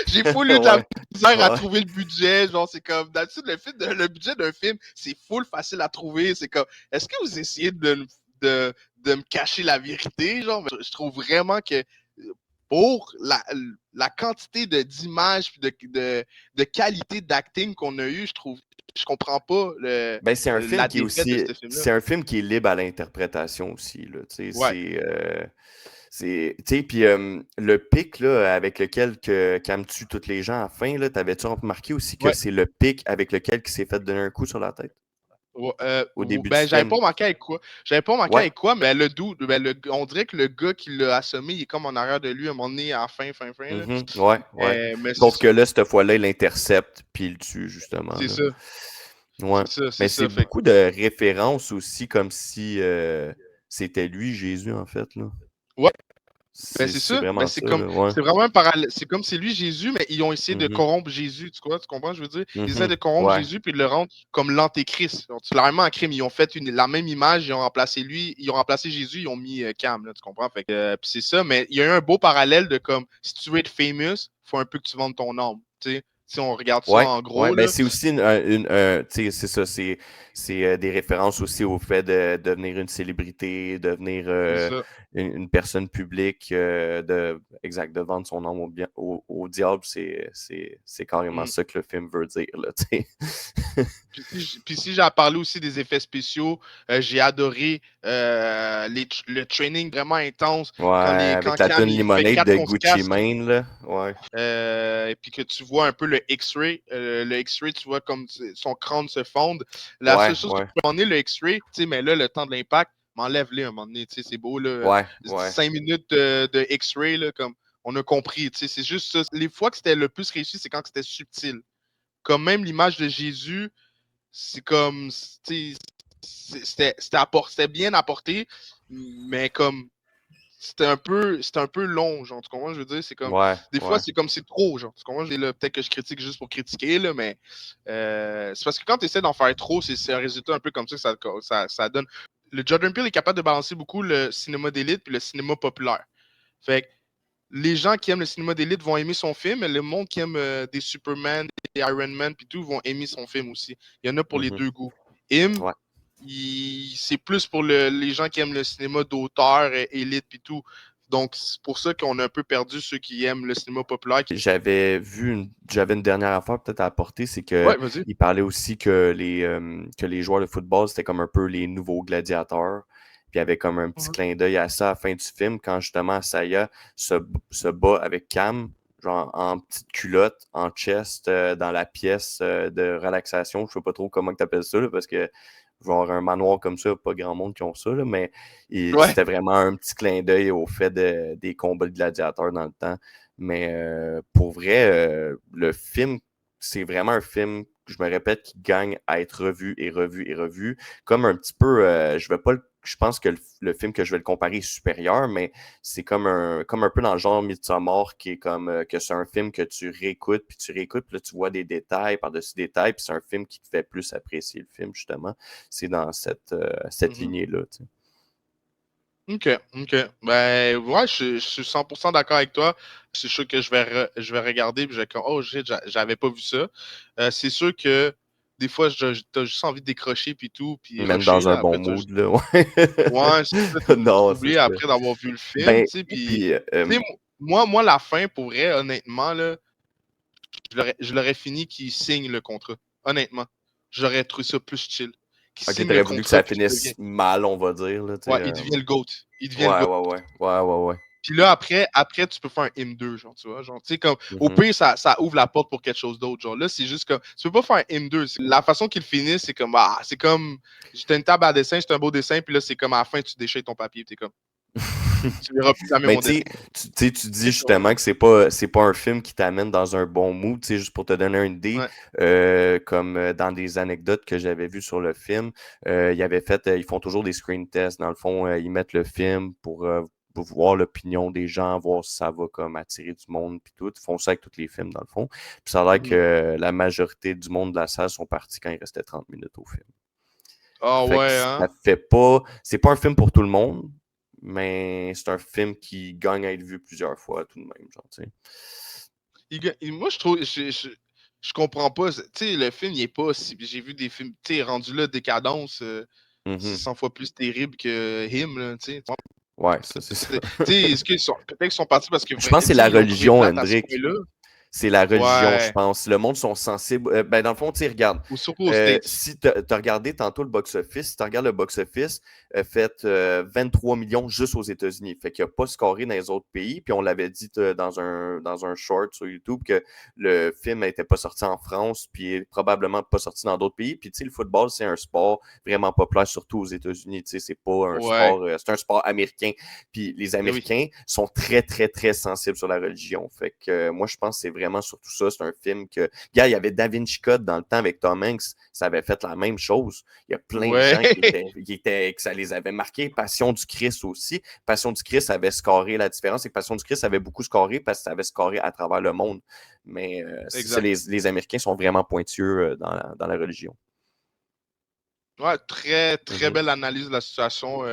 J'ai full eu de la Ouais, misère à ouais. trouver le budget. Genre, c'est comme, d'habitude, le budget d'un film, c'est full facile à trouver. C'est comme, est-ce que vous essayez de me cacher la vérité? Genre, je trouve vraiment que pour la quantité d'images et de qualité d'acting qu'on a eu, je comprends pas Ben, c'est un film la qui est défaite de aussi, ce film-là. c'est un film qui est libre à l'interprétation aussi, là, tu sais, Ouais. tu sais, puis le pic, là, avec lequel Cam tue toutes les gens à la fin, là, t'avais-tu remarqué aussi que Ouais. c'est le pic avec lequel il s'est fait donner un coup sur la tête Ouais, au début du ben, j'avais pas film? remarqué avec quoi. J'avais pas remarqué Ouais. avec quoi, mais le dude, ben, on dirait que le gars qui l'a assommé, il est comme en arrière de lui à un moment donné, à la fin, là. Mhm, ouais, ouais. Mais c'est Sauf ça. que là, cette fois-là, il l'intercepte puis il le tue, justement, C'est là. ça. Ouais. C'est Mais c'est ça. Fait beaucoup de références aussi, comme si c'était lui, Jésus, en fait, là. ouais, ben, c'est C'est ça. Ben, vraiment ça, là, ouais. c'est vraiment un parallèle. C'est comme c'est lui Jésus, mais ils ont essayé de Mhm, corrompre Jésus. Tu comprends, je veux dire? Ils essaient mhm, de corrompre ouais. Jésus puis de le rendre comme l'antéchrist. Donc, c'est clairement un crime. Ils ont fait la même image, ils ont remplacé lui, ils ont remplacé Jésus, ils ont mis Cam, là, tu comprends? Fait que, puis c'est ça, mais il y a eu un beau parallèle de comme si tu veux être famous, faut un peu que tu vendes ton âme. Tu sais? Si on regarde ça Ouais, en ouais, gros, ben là. c'est aussi tu sais, c'est ça, c'est des références aussi au fait de devenir une célébrité, devenir C'est ça. une personne publique, exact, de vendre son nom au diable, c'est carrément Mm. ça que le film veut dire, là, tu sais. Puis si j'ai à parler aussi des effets spéciaux, j'ai adoré le training vraiment intense Ouais, quand avec la Cam tune il fait Lemonade 4 de contre Gucci casque. Mane, là, ouais. Et puis que tu vois un peu le X-ray. Le X-ray, tu vois comme son crâne se fonde. La Ouais, seule chose que ouais, tu peux emmener le X-ray, tu sais, mais là, le temps de l'impact, m'enlève-les un moment donné. Tu sais, c'est beau, là. ouais, ouais. 5 minutes de X-ray, là, comme on a compris. Tu sais, c'est juste ça. Les fois que c'était le plus réussi, c'est quand c'était subtil. Comme même l'image de Jésus, c'est comme, tu sais, c'était bien apporté, mais comme c'était un peu long, genre, tu comprends? Je veux dire, c'est comme, Ouais, des fois, ouais. c'est comme c'est trop, genre, tu comprends? Peut-être que je critique juste pour critiquer, là, mais c'est parce que quand tu essaies d'en faire trop, c'est un résultat un peu comme ça que ça donne. Le Jordan Peele est capable de balancer beaucoup le cinéma d'élite puis le cinéma populaire. Fait que les gens qui aiment le cinéma d'élite vont aimer son film, et le monde qui aime des Superman, des Iron Man puis tout vont aimer son film aussi. Il y en a pour les Mhm. deux goûts. Him, Ouais. c'est plus pour les gens qui aiment le cinéma d'auteur, élite puis tout. Donc, c'est pour ça qu'on a un peu perdu ceux qui aiment le cinéma populaire. J'avais une dernière affaire peut-être à apporter, c'est que Ouais, vas-y. il parlait aussi que les joueurs de football, c'était comme un peu les nouveaux gladiateurs. Puis il y avait comme un petit Ouais. clin d'œil à ça à la fin du film, quand justement Saya se bat avec Cam, genre en petite culotte, en chest, dans la pièce de relaxation. Je sais pas trop comment tu appelles ça, là, parce que genre un manoir comme ça, pas grand monde qui ont ça, là, mais Ouais. c'était vraiment un petit clin d'œil au fait des combats de gladiateurs dans le temps. Mais pour vrai, le film, c'est vraiment un film, je me répète, qui gagne à être revu et revu et revu. Comme un petit peu, je vais pas je pense que le film que je vais le comparer est supérieur, mais c'est comme un peu dans le genre Midsommar, qui est comme que c'est un film que tu réécoutes, puis là, tu vois des détails par-dessus détails, puis c'est un film qui te fait plus apprécier le film, justement. C'est dans cette Mhm. lignée-là, tu sais. OK, OK. Ben, ouais, je suis 100% d'accord avec toi. C'est sûr que je vais regarder puis je vais comme, oh, shit, j'avais pas vu ça. C'est sûr que des fois, t'as juste envie de décrocher puis tout, puis Même rusher, dans un là. bon Après, t'as juste. mood, là, ouais. Ouais, c'est ça, t'as juste Non, c'est oublié ça. après d'avoir vu le film, Ben, tu sais, puis. puis, Tu sais, moi, la fin, pour vrai, honnêtement, là, je l'aurais fini qu'il signe le contrat. Honnêtement. J'aurais trouvé ça plus chill. Qu'il ok, signe le t'aurais voulu que ça contrat, puis qu'il finisse devient. mal, on va dire, là, tu sais. Ouais, il devient le GOAT. Il devient le Ouais, GOAT. ouais, ouais. Ouais, ouais, ouais. Puis là, après, tu peux faire un M2, genre, tu vois. Genre, tu sais, comme, au Mhm. pire, ça ouvre la porte pour quelque chose d'autre. Genre, là, c'est juste comme, tu peux pas faire un M2. La façon qu'il finit, c'est comme, c'est comme, j'étais une table à dessin, c'est un beau dessin, puis là, c'est comme, à la fin, tu déchires ton papier, t'es comme, tu verras plus jamais Mais mon dessin. tu sais, tu dis justement que c'est pas un film qui t'amène dans un bon mood. Tu sais, juste pour te donner une idée, Ouais. comme dans des anecdotes que j'avais vues sur le film, ils font toujours des screen tests. Dans le fond, ils mettent le film pour voir l'opinion des gens, voir si ça va comme attirer du monde, puis tout. Ils font ça avec tous les films, dans le fond. Puis ça a l'air Mhm. que la majorité du monde de la salle sont partis quand il restait 30 minutes au film. Ah Fait que ouais, ça hein? fait pas. C'est pas un film pour tout le monde, mais c'est un film qui gagne à être vu plusieurs fois tout de même, genre, tu sais. Moi, je trouve, je comprends pas. Tu sais, le film, il est pas si. J'ai vu des films, tu sais, rendu là, Décadence, c'est Mhm. 100 fois plus terrible que Him, là, tu sais. Ouais, ça, c'est ça. Tu sais, peut-être qu'ils sont partis parce que, Je pense que c'est tu sais, la ils l'ont trouvé religion, plate à ce Hendrik. point-là. C'est la religion, je Ouais. pense. Le monde sont sensibles. Ben, dans le fond, tu sais, regarde. Ou surtout aux States. Si tu as regardé tantôt le box-office, si tu regardes le box-office, fait 23 millions juste aux États-Unis. Fait qu'il n'a pas scoré dans les autres pays. Puis on l'avait dit dans un short sur YouTube que le film n'était pas sorti en France, puis probablement pas sorti dans d'autres pays. Puis tu sais, le football, c'est un sport vraiment populaire, surtout aux États-Unis. Tu sais, c'est pas un Ouais. sport, c'est un sport américain. Puis les Eh oui. Américains sont très, très, très sensibles sur la religion. Fait que moi, je pense que c'est vraiment surtout ça. C'est un film que. Gars, il y avait Da Vinci Code dans le temps avec Tom Hanks. Ça avait fait la même chose. Il y a plein de Ouais. gens que ça les avait marqués. Passion du Christ aussi. Passion du Christ avait scoré la différence. Et Passion du Christ avait beaucoup scoré parce que ça avait scoré à travers le monde. Mais c'est ça, Exact. les Américains sont vraiment pointueux dans la religion. Ouais, très, très Mhm, belle analyse de la situation.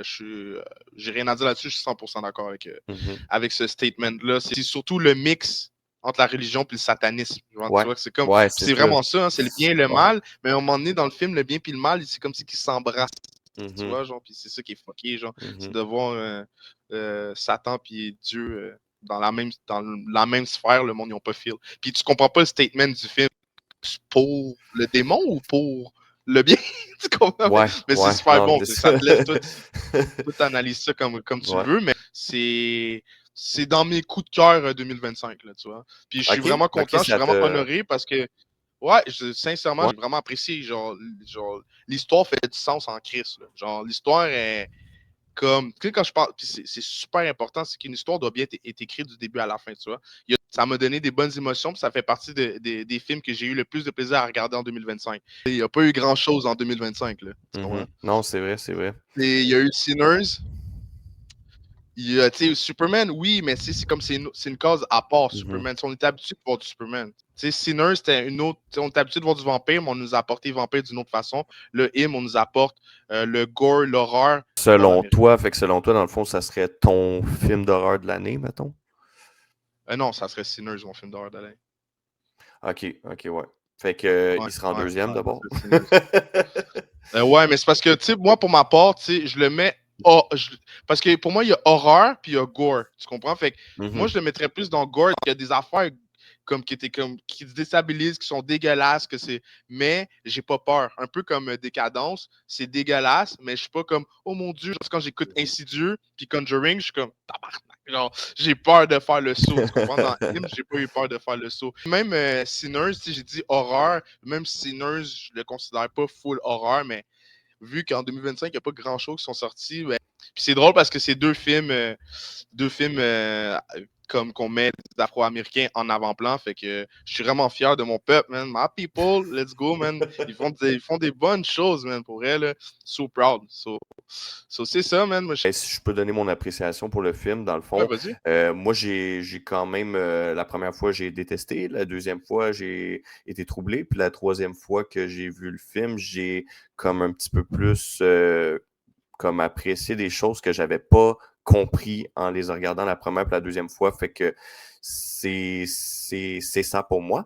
J'ai rien à dire là-dessus. Je suis 100% d'accord avec, mhm. avec ce statement-là. C'est surtout le mix. entre la religion et le satanisme. Genre, tu Ouais, vois, c'est comme. ouais, Puis c'est c'est ça. vraiment ça, hein, c'est le bien et le Ouais. mal, mais à un moment donné, dans le film, le bien et le mal, c'est comme si qu'ils s'embrassent. Tu Mhm, vois, genre, puis c'est ça qui est fucké, genre. C'est mhm. de voir Satan puis Dieu dans la même sphère, le monde, ils n'ont pas feel. Puis tu comprends pas le statement du film pour le démon ou pour le bien? Tu comprends? Ouais, Mais c'est ouais, super non, bon. c'est Ça ça. te laisse tout analyser ça comme tu Ouais. veux, mais c'est dans mes coups de cœur 2025, là, tu vois. Puis je suis OK, vraiment OK, content, je suis ça vraiment te. honoré parce que, ouais, sincèrement, Ouais. j'ai vraiment apprécié. Genre l'histoire fait du sens en Christ. Là. Genre, l'histoire est comme. Tu sais, quand je parle. Puis c'est super important, c'est qu'une histoire doit bien être écrite du début à la fin, tu vois. Ça m'a donné des bonnes émotions, puis ça fait partie des films que j'ai eu le plus de plaisir à regarder en 2025. Il n'y a pas eu grand-chose en 2025, là. Tu comprends? Non, c'est vrai, c'est vrai. Et il y a eu Sinners. Il y a, tu sais, Superman, oui, mais c'est comme c'est une cause à part, Mhm. Superman. On était habitué de voir du Superman. Tu sais, Sinners, c'était une autre. On était habitué de voir du vampire, mais on nous a apporté vampire d'une autre façon. Le hymne, on nous apporte le gore, l'horreur dans Selon l'Amérique. toi, selon toi, dans le fond, ça serait ton film d'horreur de l'année, mettons? Non, ça serait Sinners, mon film d'horreur d'année. OK, OK, ouais. Fait que Ouais, il sera en ouais, deuxième ouais, ça d'abord. serait Sinners. Ouais, mais c'est parce que, tu sais, moi, pour ma part, tu sais, je le mets. Parce que pour moi, il y a horreur puis il y a gore. Tu comprends? Fait que moi, Mhm. je le mettrais plus dans gore. Il y a des affaires comme qui te déstabilisent, qui sont dégueulasses, mais j'ai pas peur. Un peu comme Décadence, c'est dégueulasse, mais je suis pas comme oh mon Dieu, genre, quand j'écoute Insidieux puis Conjuring, je suis comme tabarnak. Genre, j'ai peur de faire le saut. Tu comprends? Dans Him, j'ai pas eu peur de faire le saut. Même Sinners, tu sais, j'ai dit horreur. Même Sinners, je le considère pas full horreur, mais vu qu'en 2025, il n'y a pas grand-chose qui sont sortis. Ben, puis c'est drôle parce que c'est deux films comme qu'on met des Afro-Américains en avant-plan. Fait que je suis vraiment fier de mon peuple, man. My people, let's go, man. Ils font des bonnes choses, man, pour elle. So proud. So c'est ça, man. Moi, Ben, si je peux donner mon appréciation pour le film, dans le ouais, fond, vas-y. moi, j'ai quand même, la première fois, j'ai détesté, la deuxième fois, j'ai été troublé, puis la troisième fois que j'ai vu le film, j'ai comme un petit peu plus comme apprécié des choses que j'avais pas compris en les regardant la première et la deuxième fois. Fait que c'est ça pour moi.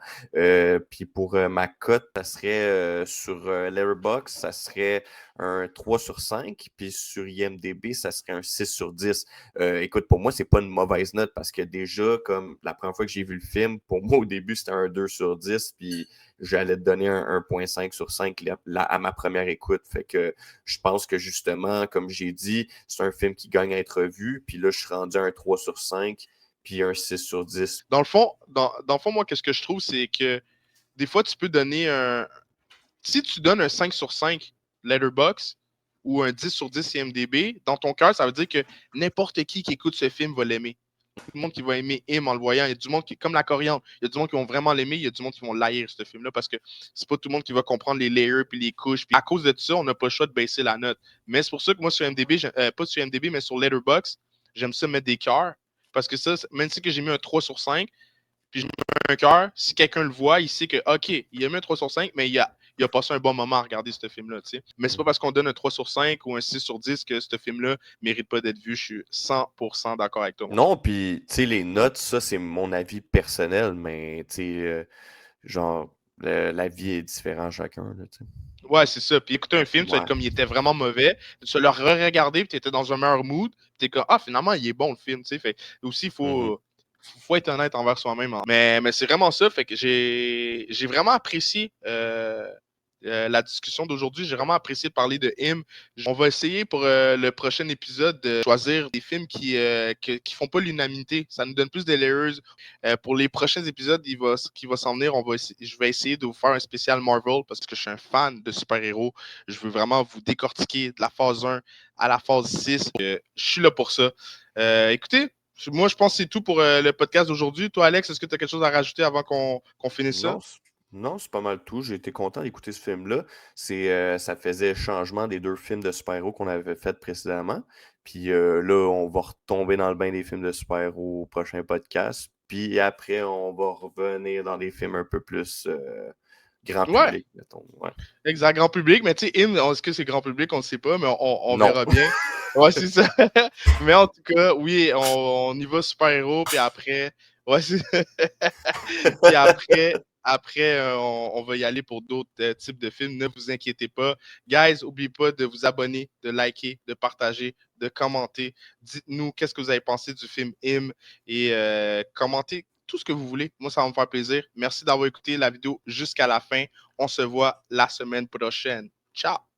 Puis pour ma cote, ça serait sur Letterboxd, ça serait un 3 sur 5. Puis sur IMDb, ça serait un 6 sur 10. Écoute, pour moi, c'est pas une mauvaise note parce que déjà, comme la première fois que j'ai vu le film, pour moi, au début, c'était un 2 sur 10. Puis j'allais te donner un 1.5 sur 5 à ma première écoute. Fait que je pense que justement, comme j'ai dit, c'est un film qui gagne à être vu. Puis là, je suis rendu à un 3 sur 5 puis un 6 sur 10. Dans le fond, moi, qu'est-ce que je trouve, c'est que des fois, tu peux donner un. Si tu donnes un 5 sur 5 Letterboxd ou un 10 sur 10 IMDB, dans ton cœur, ça veut dire que n'importe qui écoute ce film va l'aimer. Tout le monde qui va aimer Him en le voyant. Il y a du monde qui, comme la coriandre, il y a du monde qui vont vraiment l'aimer, il y a du monde qui vont l'haïr, ce film-là, parce que c'est pas tout le monde qui va comprendre les layers puis les couches. Puis à cause de tout ça, on n'a pas le choix de baisser la note. Mais c'est pour ça que moi, sur MDB, pas sur MDB, mais sur Letterboxd, j'aime ça mettre des cœurs. Parce que ça, même si que j'ai mis un 3 sur 5, puis je mets un cœur, si quelqu'un le voit, il sait que, OK, il a mis un 3 sur 5, mais il a passé un bon moment à regarder ce film-là. Mais c'est pas parce qu'on donne un 3 sur 5 ou un 6 sur 10 que ce film-là mérite pas d'être vu. Je suis 100% d'accord avec toi, mon Non, puis, tu sais, les notes, ça, c'est mon avis personnel, mais, tu sais, genre, la vie est différente chacun, là, tu sais. Ouais, c'est ça. Puis écouter un film, tu vas être Ouais. comme il était vraiment mauvais. Tu vas le re-regarder, puis tu étais dans un meilleur mood. Puis tu es comme, ah, finalement, il est bon le film. Fait aussi, il Mhm. faut être honnête envers soi-même. Mais c'est vraiment ça. Fait que j'ai vraiment apprécié la discussion d'aujourd'hui. J'ai vraiment apprécié de parler de Him. On va essayer pour le prochain épisode de choisir des films qui font pas l'unanimité. Ça nous donne plus de layers. Pour les prochains épisodes qui va s'en venir, je vais essayer de vous faire un spécial Marvel parce que je suis un fan de super-héros. Je veux vraiment vous décortiquer de la phase 1 à la phase 6. Je suis là pour ça. Écoutez, moi, je pense que c'est tout pour le podcast d'aujourd'hui. Toi, Alex, est-ce que tu as quelque chose à rajouter avant qu'on finisse ça? Non, non, c'est pas mal tout. J'ai été content d'écouter ce film-là. Ça faisait changement des deux films de super-héros qu'on avait fait précédemment. Puis là, on va retomber dans le bain des films de super-héros au prochain podcast. Puis après, on va revenir dans des films un peu plus grand Ouais, public, mettons. Ouais. exact, grand public. Mais tu sais, est-ce que c'est grand public? On ne sait pas, mais on Non. verra bien. Ouais, c'est ça. Mais en tout cas, oui, on y va super-héros, puis après, Ouais, puis après on va y aller pour d'autres types de films. Ne vous inquiétez pas. Guys, n'oubliez pas de vous abonner, de liker, de partager, de commenter. Dites-nous qu'est-ce que vous avez pensé du film Him et commentez tout ce que vous voulez. Moi, ça va me faire plaisir. Merci d'avoir écouté la vidéo jusqu'à la fin. On se voit la semaine prochaine. Ciao!